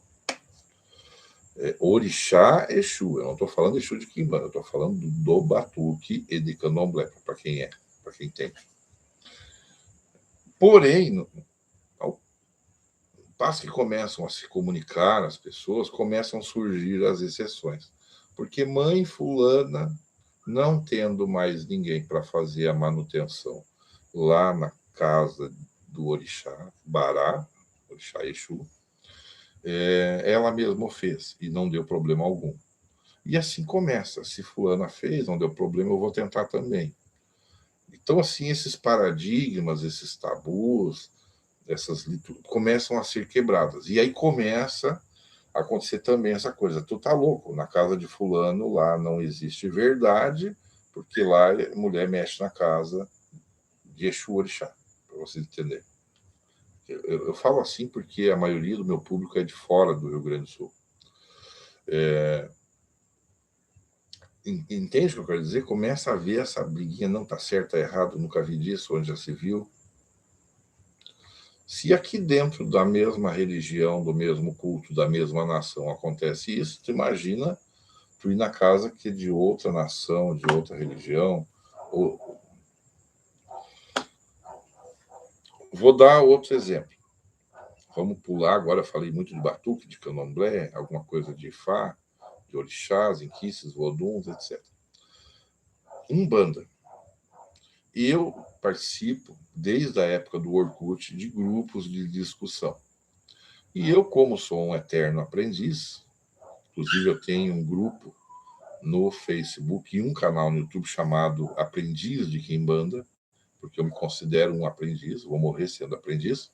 Orixá Exu, eu não estou falando Exu de Quimbanda, eu estou falando do Batuque e de Candomblé, para quem entende. Porém, ao passo que começam a se comunicar as pessoas, começam a surgir as exceções. Porque mãe fulana, não tendo mais ninguém para fazer a manutenção lá na casa do orixá Bará, orixá Exu, ela mesma fez e não deu problema algum. E assim começa. Se fulana fez, não deu problema, eu vou tentar também. Então, assim, esses paradigmas, esses tabus, começam a ser quebradas. E aí começa a acontecer também essa coisa. Tu tá louco, na casa de fulano lá não existe verdade, porque lá a mulher mexe na casa de Exu Orixá, para vocês entenderem. Eu falo assim porque a maioria do meu público é de fora do Rio Grande do Sul. Entende o que eu quero dizer? Começa a ver essa briguinha, não tá certo, tá errado, nunca vi disso, onde já se viu. Se aqui dentro da mesma religião, do mesmo culto, da mesma nação acontece isso, tu imagina tu ir na casa que é de outra nação, de outra religião. Vou dar outro exemplo. Vamos pular agora, eu falei muito de batuque, de candomblé, alguma coisa de Ifá, de orixás, inquices, voduns, etc. Umbanda. Eu participo, desde a época do Orkut, de grupos de discussão. E eu, como sou um eterno aprendiz, inclusive eu tenho um grupo no Facebook e um canal no YouTube chamado Aprendiz de Quimbanda, porque eu me considero um aprendiz, vou morrer sendo aprendiz.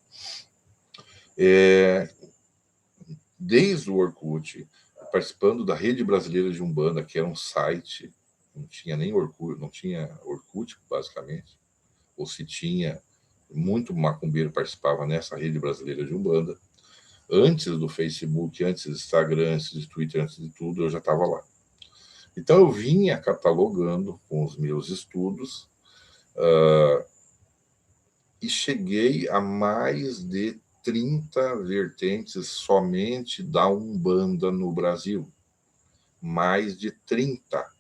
Desde o Orkut, participando da Rede Brasileira de Umbanda, que era um site, não tinha nem Orkut, não tinha Orkut, basicamente, ou se tinha, muito macumbeiro participava nessa Rede Brasileira de Umbanda. Antes do Facebook, antes do Instagram, antes do Twitter, antes de tudo, eu já estava lá. Então, eu vinha catalogando com os meus estudos e cheguei a mais de 30 vertentes somente da Umbanda no Brasil. Mais de 30.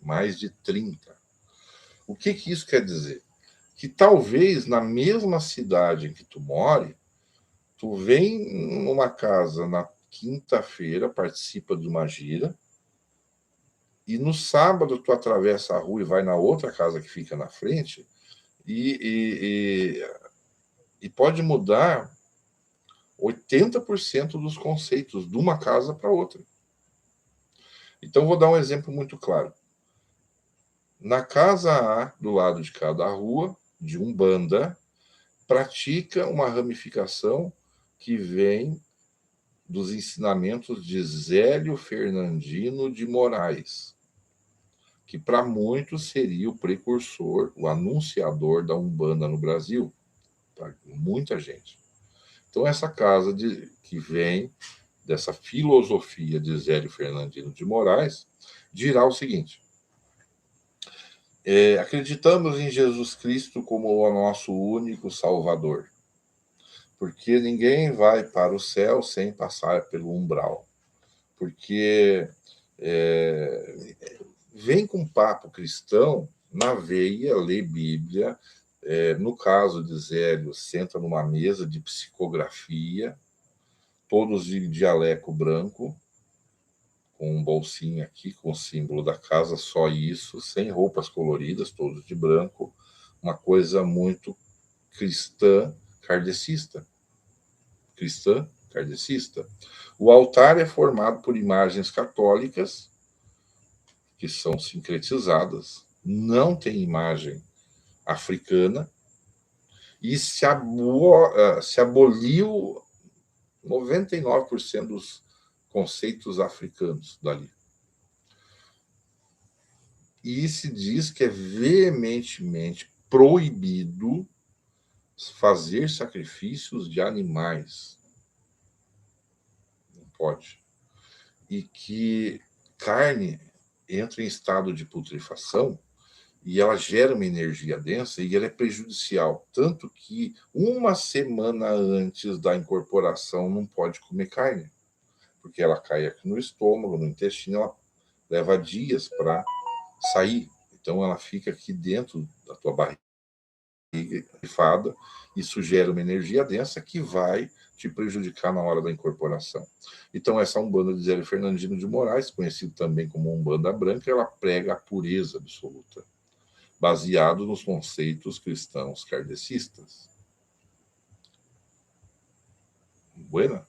Mais de 30. O que isso quer dizer? Que talvez na mesma cidade em que tu more, tu vem numa casa na quinta-feira, participa de uma gira, e no sábado tu atravessa a rua e vai na outra casa que fica na frente, e pode mudar 80% dos conceitos de uma casa para outra. Então, vou dar um exemplo muito claro. Na casa A, do lado de cada rua, de Umbanda, pratica uma ramificação que vem dos ensinamentos de Zélio Fernandino de Moraes, que para muitos seria o precursor, o anunciador da Umbanda no Brasil, para muita gente. Então, essa casa que vem dessa filosofia de Zélio Fernandino de Moraes dirá o seguinte: acreditamos em Jesus Cristo como o nosso único Salvador, porque ninguém vai para o céu sem passar pelo umbral, porque vem com papo cristão na veia, lê Bíblia. No caso de Zélio, senta numa mesa de psicografia, todos de dialeco branco, com um bolsinho aqui, com o símbolo da casa, só isso, sem roupas coloridas, todos de branco, uma coisa muito cristã kardecista. Cristã kardecista. O altar é formado por imagens católicas, que são sincretizadas, não tem imagem africana, e se aboliu 99% dos conceitos africanos dali. E se diz que é veementemente proibido fazer sacrifícios de animais. Não pode. E que carne entra em estado de putrefação e ela gera uma energia densa e ela é prejudicial. Tanto que uma semana antes da incorporação não pode comer carne, porque ela cai aqui no estômago, no intestino, ela leva dias para sair. Então ela fica aqui dentro da tua barriga, isso gera uma energia densa que vai te prejudicar na hora da incorporação. Então, essa Umbanda de Zélio Fernandino de Moraes, conhecido também como Umbanda Branca, ela prega a pureza absoluta, baseado nos conceitos cristãos kardecistas. Buena?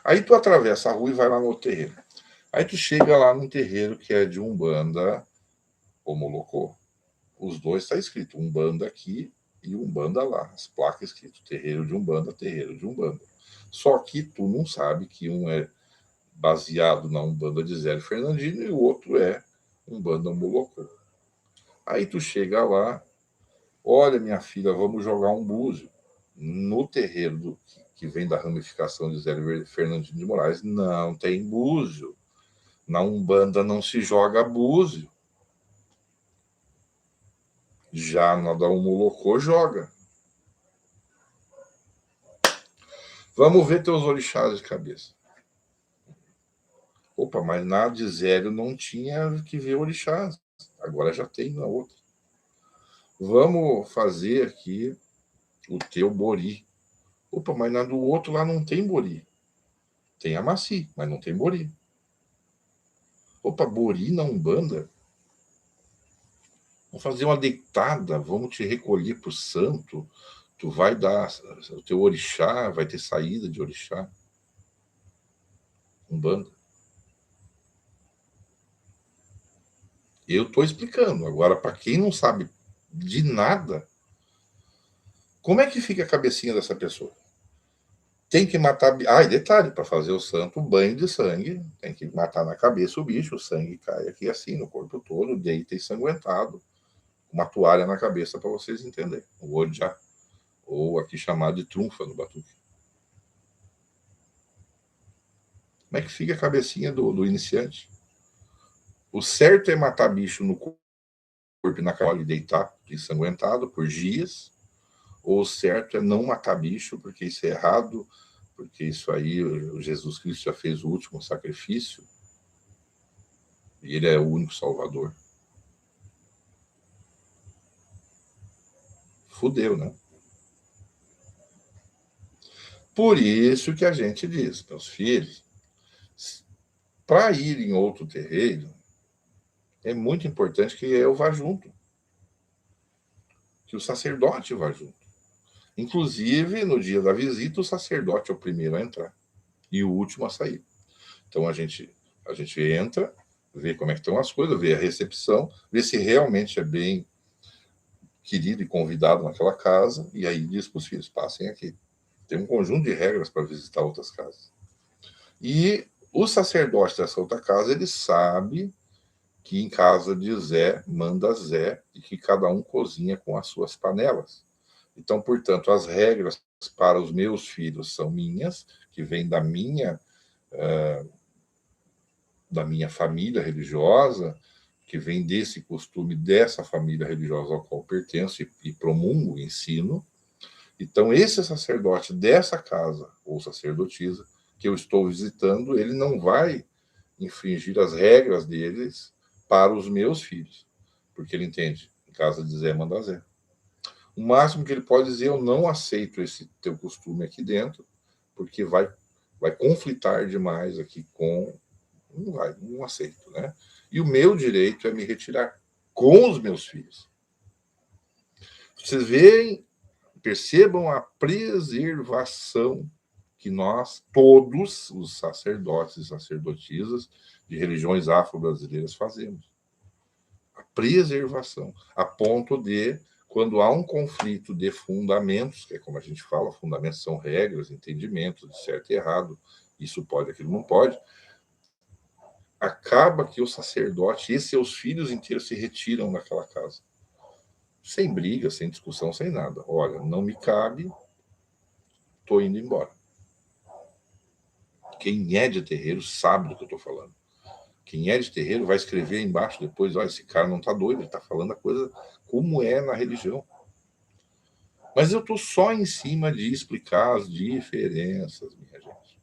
Aí tu atravessa a rua e vai lá no terreiro. Aí tu chega lá num terreiro que é de Umbanda Omolocô. Os dois está escrito Umbanda aqui e Umbanda lá. As placas escrito terreiro de Umbanda, terreiro de Umbanda. Só que tu não sabe que um é baseado na Umbanda de Zélio Fernandino e o outro é Umbanda Omolocô. Aí tu chega lá, olha, minha filha, vamos jogar um búzio. No terreiro que vem da ramificação de Zélio Fernandino de Moraes, não tem búzio. Na Umbanda não se joga búzio. Já na da Omolocô joga. Vamos ver teus orixás de cabeça. Opa, mas na de Zélio não tinha que ver orixás. Agora já tem na outra. Vamos fazer aqui o teu bori. Opa, mas na do outro lá não tem bori. Tem amaci, mas não tem bori. Opa, bori na Umbanda? Vamos fazer uma deitada, vamos te recolher para o santo. Tu vai dar o teu orixá, vai ter saída de orixá. Umbanda. Eu estou explicando. Agora, para quem não sabe de nada, como é que fica a cabecinha dessa pessoa? Tem que matar. Ah, e detalhe, para fazer o santo, banho de sangue, tem que matar na cabeça o bicho, o sangue cai aqui assim, no corpo todo, deita ensanguentado. Uma toalha na cabeça para vocês entenderem. O olho já. Ou aqui chamado de trunfa no batuque. Como é que fica a cabecinha do iniciante? O certo é matar bicho no corpo e na cabeça e deitar ensanguentado por dias. Ou o certo é não matar bicho, porque isso é errado, porque isso aí, o Jesus Cristo já fez o último sacrifício, e ele é o único salvador. Fudeu, né? Por isso que a gente diz, meus filhos, para ir em outro terreiro, é muito importante que eu vá junto, que o sacerdote vá junto. Inclusive, no dia da visita, o sacerdote é o primeiro a entrar e o último a sair. Então, a gente entra, vê como é que estão as coisas, vê a recepção, vê se realmente é bem querido e convidado naquela casa, e aí diz para os filhos, passem aqui. Tem um conjunto de regras para visitar outras casas. E o sacerdote dessa outra casa, ele sabe que em casa de Zé, manda Zé, e que cada um cozinha com as suas panelas. Então, portanto, as regras para os meus filhos são minhas, que vêm da minha família religiosa, que vem desse costume dessa família religiosa ao qual pertenço e promungo, ensino. Então, esse sacerdote dessa casa, ou sacerdotisa, que eu estou visitando, ele não vai infringir as regras deles para os meus filhos, porque ele entende, em casa de Zé, manda Zé. O máximo que ele pode dizer, eu não aceito esse teu costume aqui dentro, porque vai conflitar demais aqui com... não aceito, né? E o meu direito é me retirar com os meus filhos. Vocês veem, percebam a preservação que nós, todos os sacerdotes e sacerdotisas de religiões afro-brasileiras fazemos. A preservação, a ponto de, quando há um conflito de fundamentos, que é como a gente fala, fundamentos são regras, entendimentos de certo e errado, isso pode, aquilo não pode, acaba que o sacerdote e seus filhos inteiros se retiram daquela casa. Sem briga, sem discussão, sem nada. Olha, não me cabe, estou indo embora. Quem é de terreiro sabe do que eu estou falando. Quem é de terreiro vai escrever embaixo depois, olha, esse cara não está doido, ele está falando a coisa como é na religião. Mas eu estou só em cima de explicar as diferenças, minha gente.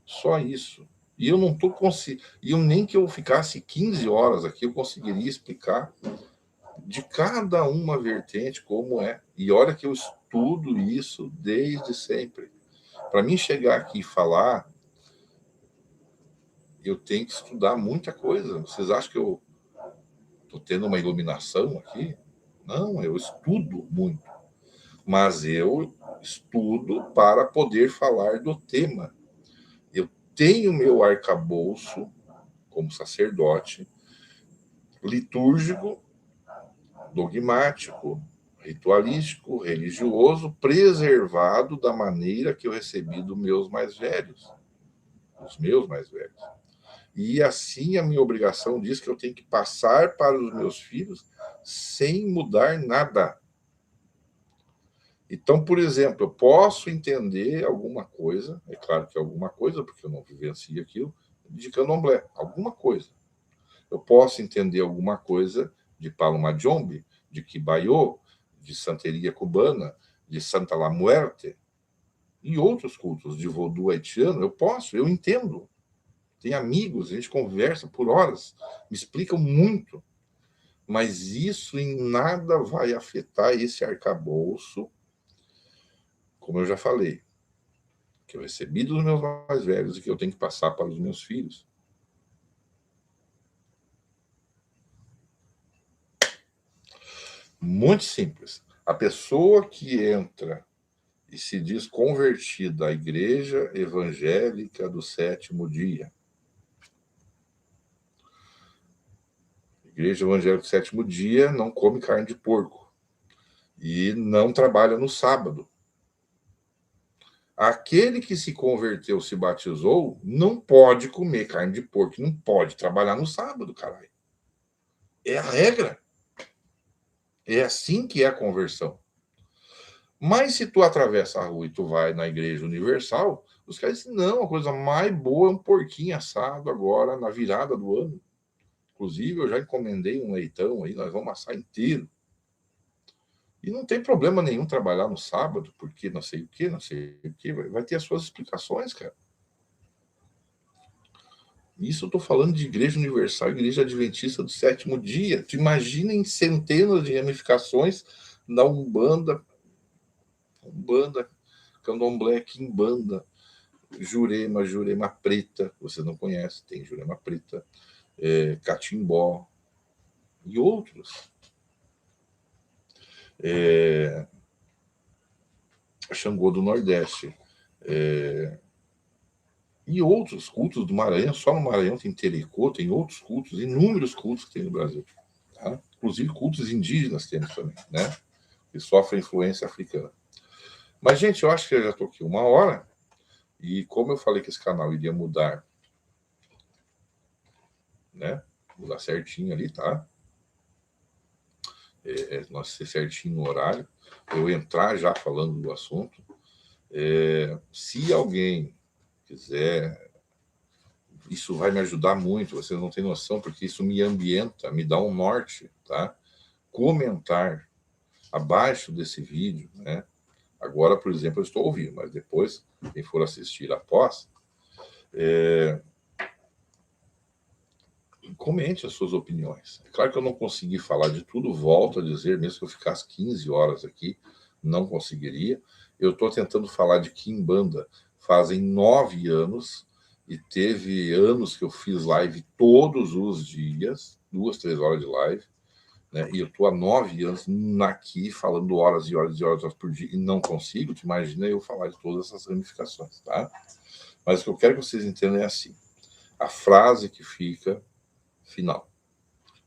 Só isso. E eu não estou conseguindo. E eu nem que eu ficasse 15 horas aqui, eu conseguiria explicar de cada uma vertente como é. E olha que eu estudo isso desde sempre. Para mim chegar aqui e falar, eu tenho que estudar muita coisa. Vocês acham que eu estou tendo uma iluminação aqui? Não, eu estudo muito. Mas eu estudo para poder falar do tema. Eu tenho meu arcabouço como sacerdote, litúrgico, dogmático, ritualístico, religioso, preservado da maneira que eu recebi dos meus mais velhos. Dos meus mais velhos. E assim a minha obrigação diz que eu tenho que passar para os meus filhos sem mudar nada. Então, por exemplo, eu posso entender alguma coisa, é claro que é alguma coisa, porque eu não vivencio aquilo, de candomblé, alguma coisa. Eu posso entender alguma coisa de Palma-Jombe, de Quibayô, de santeria cubana, de Santa La Muerte, e outros cultos de vodú haitiano, eu entendo. Tem amigos, a gente conversa por horas, me explicam muito. Mas isso em nada vai afetar esse arcabouço, como eu já falei, que eu recebi dos meus mais velhos e que eu tenho que passar para os meus filhos. Muito simples. A pessoa que entra e se diz convertida à Igreja Evangélica do Sétimo Dia, Igreja Evangélica do Sétimo Dia não come carne de porco e não trabalha no sábado. Aquele que se converteu, se batizou, não pode comer carne de porco, não pode trabalhar no sábado, caralho. É a regra. É assim que é a conversão. Mas se tu atravessa a rua e tu vai na Igreja Universal, os caras dizem, não, a coisa mais boa é um porquinho assado agora, na virada do ano. Inclusive, eu já encomendei um leitão aí, nós vamos assar inteiro. E não tem problema nenhum trabalhar no sábado, porque não sei o que, não sei o que. Vai ter as suas explicações, cara. Isso eu estou falando de Igreja Universal, Igreja Adventista do Sétimo Dia. Tu imagina em centenas de ramificações da Umbanda, Candomblé, Quimbanda, Jurema Preta, você não conhece, tem Jurema Preta, Catimbó e outros. Xangô do Nordeste. E outros cultos do Maranhão, só no Maranhão tem Telecô, tem outros cultos, inúmeros cultos que tem no Brasil. Tá? Inclusive cultos indígenas temos também, né? Que sofrem influência africana. Mas, gente, eu acho que eu já estou aqui 1 hora, e como eu falei que esse canal iria mudar, né? Mudar certinho ali, tá? Nós ser certinho no horário, eu entrar já falando do assunto. Se alguém quiser, isso vai me ajudar muito, vocês não têm noção, porque isso me ambienta, me dá um norte, tá? Comentar abaixo desse vídeo, né? Agora, por exemplo, eu estou ouvindo, mas depois, quem for assistir após, comente as suas opiniões. É claro que eu não consegui falar de tudo, volto a dizer, mesmo que eu ficasse 15 horas aqui, não conseguiria. Eu estou tentando falar de Quimbanda fazem 9 anos, e teve anos que eu fiz live todos os dias, 2, 3 horas de live, né? E eu estou há 9 anos aqui falando horas e horas e horas por dia e não consigo. Te imagina eu falar de todas essas ramificações, tá? Mas o que eu quero que vocês entendam é assim: a frase que fica final,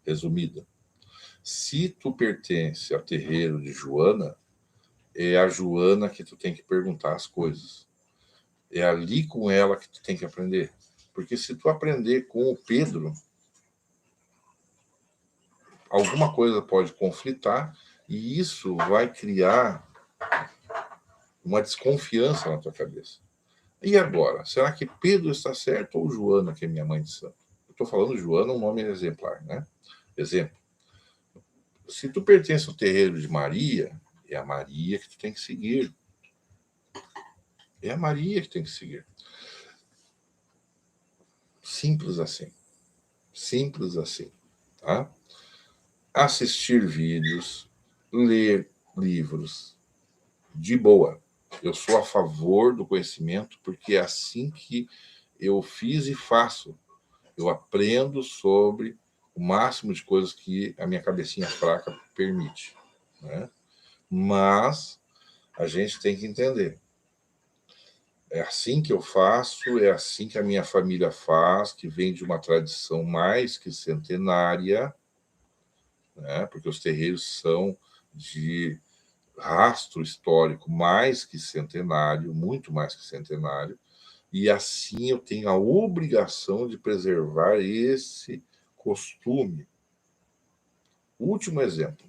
resumida. Se tu pertence ao terreiro de Joana, é a Joana que tu tem que perguntar as coisas. É ali com ela que tu tem que aprender. Porque se tu aprender com o Pedro, alguma coisa pode conflitar e isso vai criar uma desconfiança na tua cabeça. E agora? Será que Pedro está certo ou Joana, que é minha mãe de santo? estou falando Joana, um nome exemplar, né? Exemplo. Se tu pertence ao terreiro de Maria, é a Maria que tu tem que seguir. É a Maria que tem que seguir. Simples assim. Simples assim. Tá? Assistir vídeos, ler livros, de boa. Eu sou a favor do conhecimento porque é assim que eu fiz e faço. Eu aprendo sobre o máximo de coisas que a minha cabecinha fraca permite, né? Mas a gente tem que entender. É assim que eu faço, é assim que a minha família faz, que vem de uma tradição mais que centenária, né? Porque os terreiros são de rastro histórico mais que centenário, muito mais que centenário, e assim eu tenho a obrigação de preservar esse costume. Último exemplo.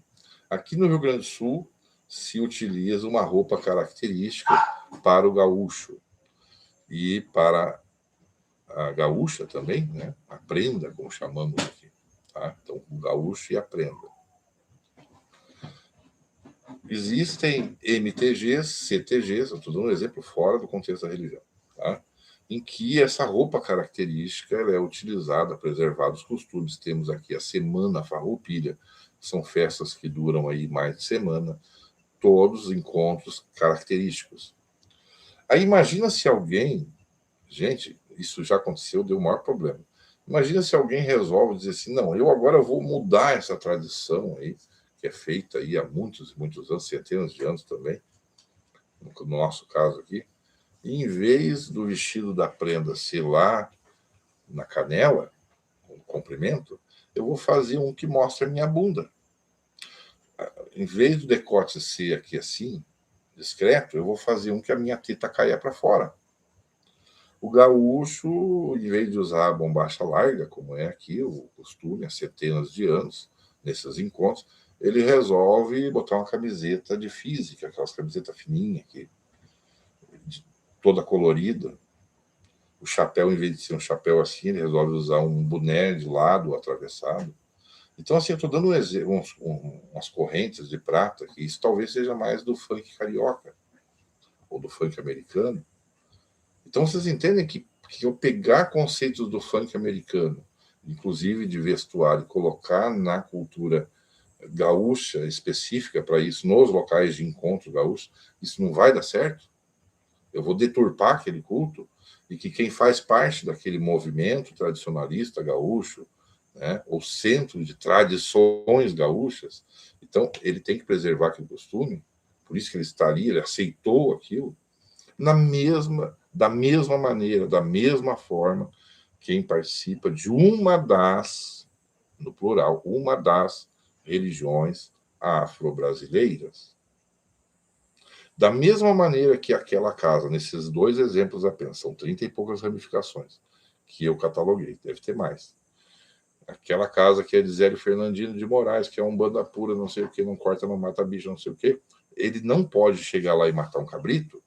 Aqui no Rio Grande do Sul se utiliza uma roupa característica para o gaúcho e para a gaúcha também, né? A prenda, como chamamos aqui. Tá? Então, o gaúcho e a prenda. Existem MTGs, CTGs, estou dando um exemplo fora do contexto da religião, tá? Em que essa roupa característica ela é utilizada, preservada os costumes. Temos aqui a Semana Farroupilha, são festas que duram aí mais de semana, todos encontros característicos. Aí imagina se alguém, gente, isso já aconteceu, deu o maior problema. Imagina se alguém resolve dizer assim, não, eu agora vou mudar essa tradição aí, que é feita aí há muitos e muitos anos, centenas de anos também, no nosso caso aqui, e em vez do vestido da prenda ser lá na canela, com comprimento, eu vou fazer um que mostra a minha bunda. Em vez do decote ser aqui assim, discreto, eu vou fazer um que a minha teta caia para fora. O gaúcho, em vez de usar a bombacha larga, como é aqui o costume há centenas de anos, nesses encontros, ele resolve botar uma camiseta de física, aquelas camisetas fininhas, aqui, toda colorida. O chapéu, em vez de ser um chapéu assim, ele resolve usar um boné de lado atravessado. Então, assim, eu estou dando umas correntes de prata, que isso talvez seja mais do funk carioca, ou do funk americano. Então, vocês entendem que eu pegar conceitos do funk americano, inclusive de vestuário, e colocar na cultura gaúcha específica para isso, nos locais de encontro gaúcho, isso não vai dar certo? Eu vou deturpar aquele culto e que quem faz parte daquele movimento tradicionalista gaúcho, né, ou centro de tradições gaúchas, então ele tem que preservar aquele costume, por isso que ele está ali, ele aceitou aquilo, da mesma maneira, da mesma forma, quem participa de uma das, no plural, uma das religiões afro-brasileiras. Da mesma maneira que aquela casa, nesses dois exemplos apenas, são 30 e poucas ramificações que eu cataloguei, deve ter mais. Aquela casa que é de Zélio Fernandino de Moraes, que é um banda pura, não sei o que, não corta, não mata bicho, não sei o que, ele não pode chegar lá e matar um cabrito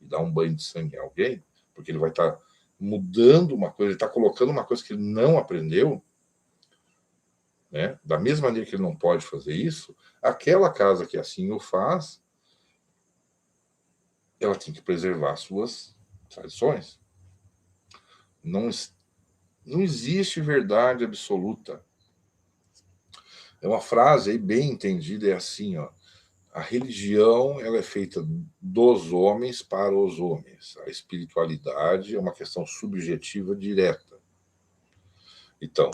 e dar um banho de sangue em alguém, porque ele vai estar mudando uma coisa, ele está colocando uma coisa que ele não aprendeu, né? Da mesma maneira que ele não pode fazer isso, aquela casa que assim o faz, ela tem que preservar suas tradições. Não, não existe verdade absoluta. É uma frase aí bem entendida, é assim, ó. A religião ela é feita dos homens para os homens. A espiritualidade é uma questão subjetiva direta. Então,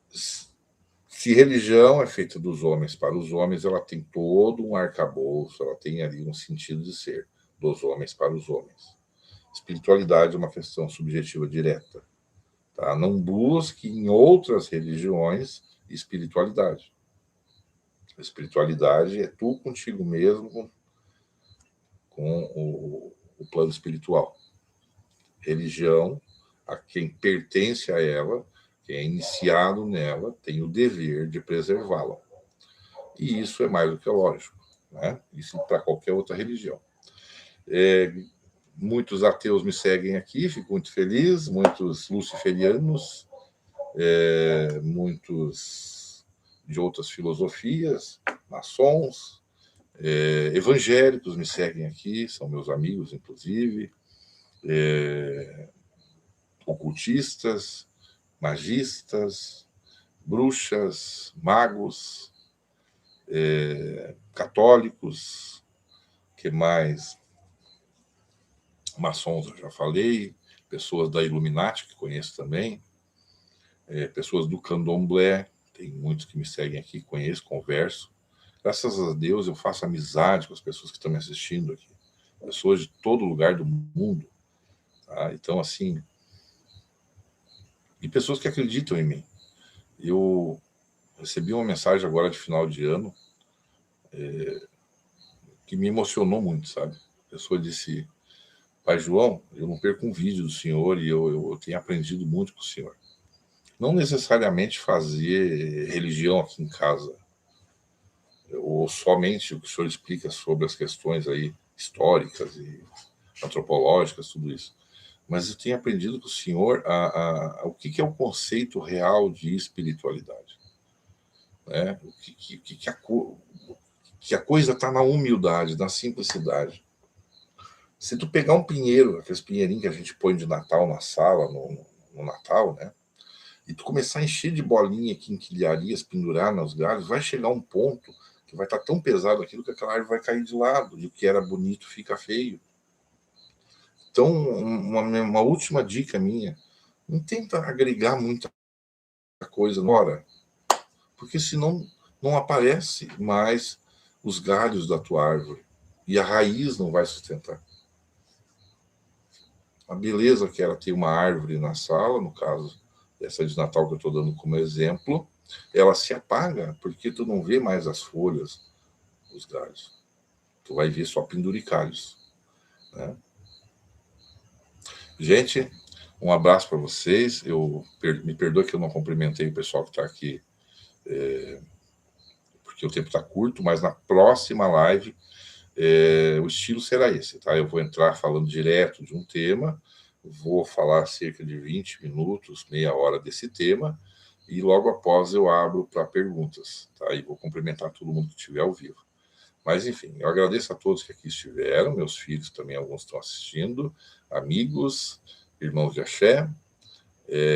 se religião é feita dos homens para os homens, ela tem todo um arcabouço, ela tem ali um sentido de ser dos homens para os homens. Espiritualidade é uma questão subjetiva direta. Tá? Não busque em outras religiões espiritualidade. A espiritualidade é tu contigo mesmo, com o plano espiritual. Religião, a quem pertence a ela, quem é iniciado nela, tem o dever de preservá-la. E isso é mais do que lógico, né? Isso para qualquer outra religião. Muitos ateus me seguem aqui, fico muito feliz, muitos luciferianos muitos de outras filosofias, maçons, evangélicos me seguem aqui, são meus amigos, inclusive, ocultistas, magistas, bruxas, magos, católicos, que mais? Maçons, eu já falei, pessoas da Illuminati, que conheço também, pessoas do Candomblé, tem muitos que me seguem aqui, conheço, converso. Graças a Deus eu faço amizade com as pessoas que estão me assistindo aqui, pessoas de todo lugar do mundo, tá? Então, assim, e pessoas que acreditam em mim. Eu recebi uma mensagem agora de final de ano que me emocionou muito, sabe? A pessoa disse: Pai João, eu não perco um vídeo do senhor e eu tenho aprendido muito com o senhor. Não necessariamente fazer religião aqui em casa, ou somente o que o senhor explica sobre as questões aí históricas e antropológicas, tudo isso. Mas eu tenho aprendido com o senhor o que é o conceito real de espiritualidade. Né? Que a coisa está na humildade, na simplicidade. Se tu pegar um pinheiro, aqueles pinheirinhos que a gente põe de Natal na sala, no Natal, né? E tu começar a encher de bolinha, quinquilharias, pendurar nos galhos, vai chegar um ponto que vai estar tão pesado aquilo que aquela árvore vai cair de lado, e o que era bonito fica feio. Então, uma última dica minha, não tenta agregar muita coisa na hora, porque senão não aparece mais os galhos da tua árvore, e a raiz não vai sustentar. A beleza que era ter uma árvore na sala, no caso essa de Natal que eu estou dando como exemplo, ela se apaga porque tu não vê mais as folhas, os galhos. Tu vai ver só penduricalhos. Né? Gente, um abraço para vocês. Me perdoe que eu não cumprimentei o pessoal que está aqui, porque o tempo está curto, mas na próxima live o estilo será esse, tá? Eu vou entrar falando direto de um tema, vou falar cerca de 20 minutos, meia hora desse tema, e logo após eu abro para perguntas, tá? E vou cumprimentar todo mundo que estiver ao vivo. Mas, enfim, eu agradeço a todos que aqui estiveram, meus filhos também, alguns estão assistindo, amigos, irmãos de axé,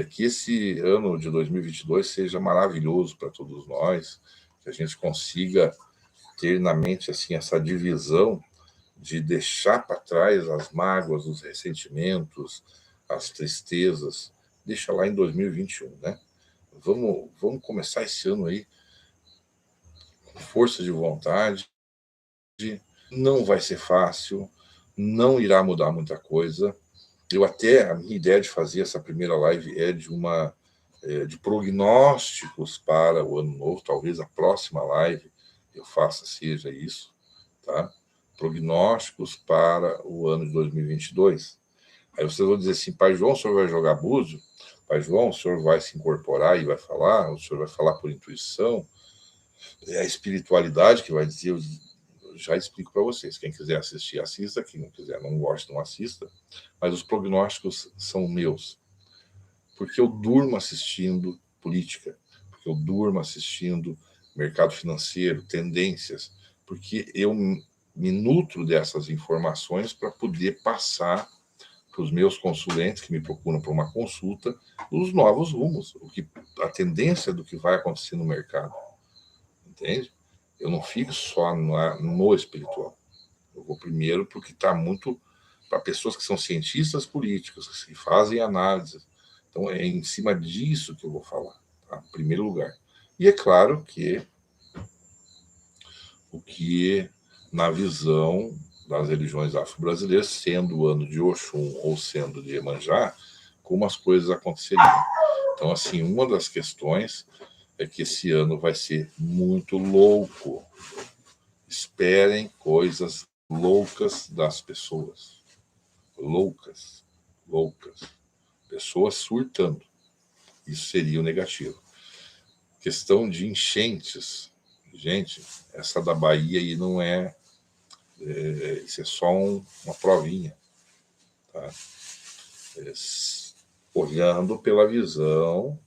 que esse ano de 2022 seja maravilhoso para todos nós, que a gente consiga ter na mente assim essa divisão de deixar para trás as mágoas, os ressentimentos, as tristezas, deixa lá em 2021, né? Vamos começar esse ano aí com força de vontade. Não vai ser fácil, não irá mudar muita coisa. A minha ideia de fazer essa primeira live é de prognósticos para o ano novo. Talvez a próxima live eu faça seja isso, tá? Prognósticos para o ano de 2022. Aí vocês vão dizer assim: Pai João, o senhor vai jogar búzio? Pai João, o senhor vai se incorporar e vai falar? O senhor vai falar por intuição? É a espiritualidade que vai dizer. Eu já explico para vocês. Quem quiser assistir, assista. Quem não quiser, não gosta, não assista. Mas os prognósticos são meus. Porque eu durmo assistindo política. Porque eu durmo assistindo mercado financeiro, tendências. Porque eu me nutro dessas informações para poder passar para os meus consulentes que me procuram para uma consulta os novos rumos, a tendência do que vai acontecer no mercado, entende? Eu não fico só no espiritual. Eu vou primeiro porque está muito para pessoas que são cientistas políticos, que fazem análises. Então é em cima disso que eu vou falar, tá? Em primeiro lugar. E é claro que o que na visão das religiões afro-brasileiras, sendo o ano de Oxum ou sendo de Iemanjá, como as coisas aconteceriam. Então, assim, uma das questões é que esse ano vai ser muito louco. Esperem coisas loucas das pessoas. Loucas. Loucas. Pessoas surtando. Isso seria o negativo. Questão de enchentes. Gente, essa da Bahia aí não é. Isso é só uma provinha. Tá? Olhando pela visão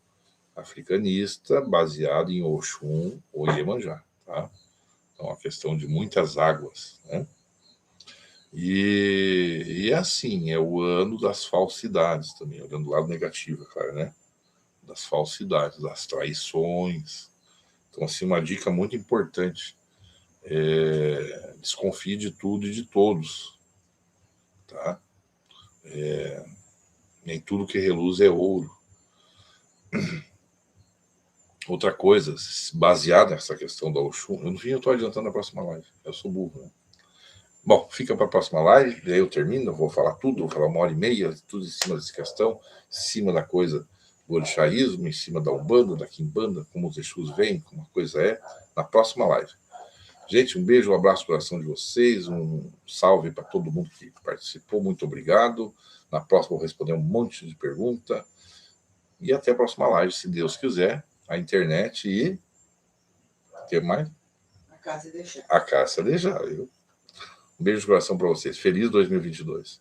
africanista baseado em Oxum ou Iemanjá, tá? Então, a questão de muitas águas, né? E assim, é o ano das falsidades também, olhando o lado negativo, claro, né? Das falsidades, das traições. Então, assim, uma dica muito importante: desconfie de tudo e de todos, tá? Nem tudo que reluz é ouro. Outra coisa, baseada nessa questão da Oxum, no fim eu estou adiantando a próxima live, eu sou burro, né? Bom, fica para a próxima live, aí eu termino, vou falar tudo, vou falar 1h30, tudo em cima dessa questão, em cima da coisa do orixaísmo, em cima da Umbanda, da Quimbanda, como os Exus vêm, como a coisa é, na próxima live. Gente, um beijo, um abraço no coração de vocês, um salve para todo mundo que participou, muito obrigado. Na próxima eu vou responder um monte de pergunta. E até a próxima live, se Deus quiser, a internet e... O que mais? A caça de chá. A caça de chá, viu? Um beijo no coração para vocês. Feliz 2022.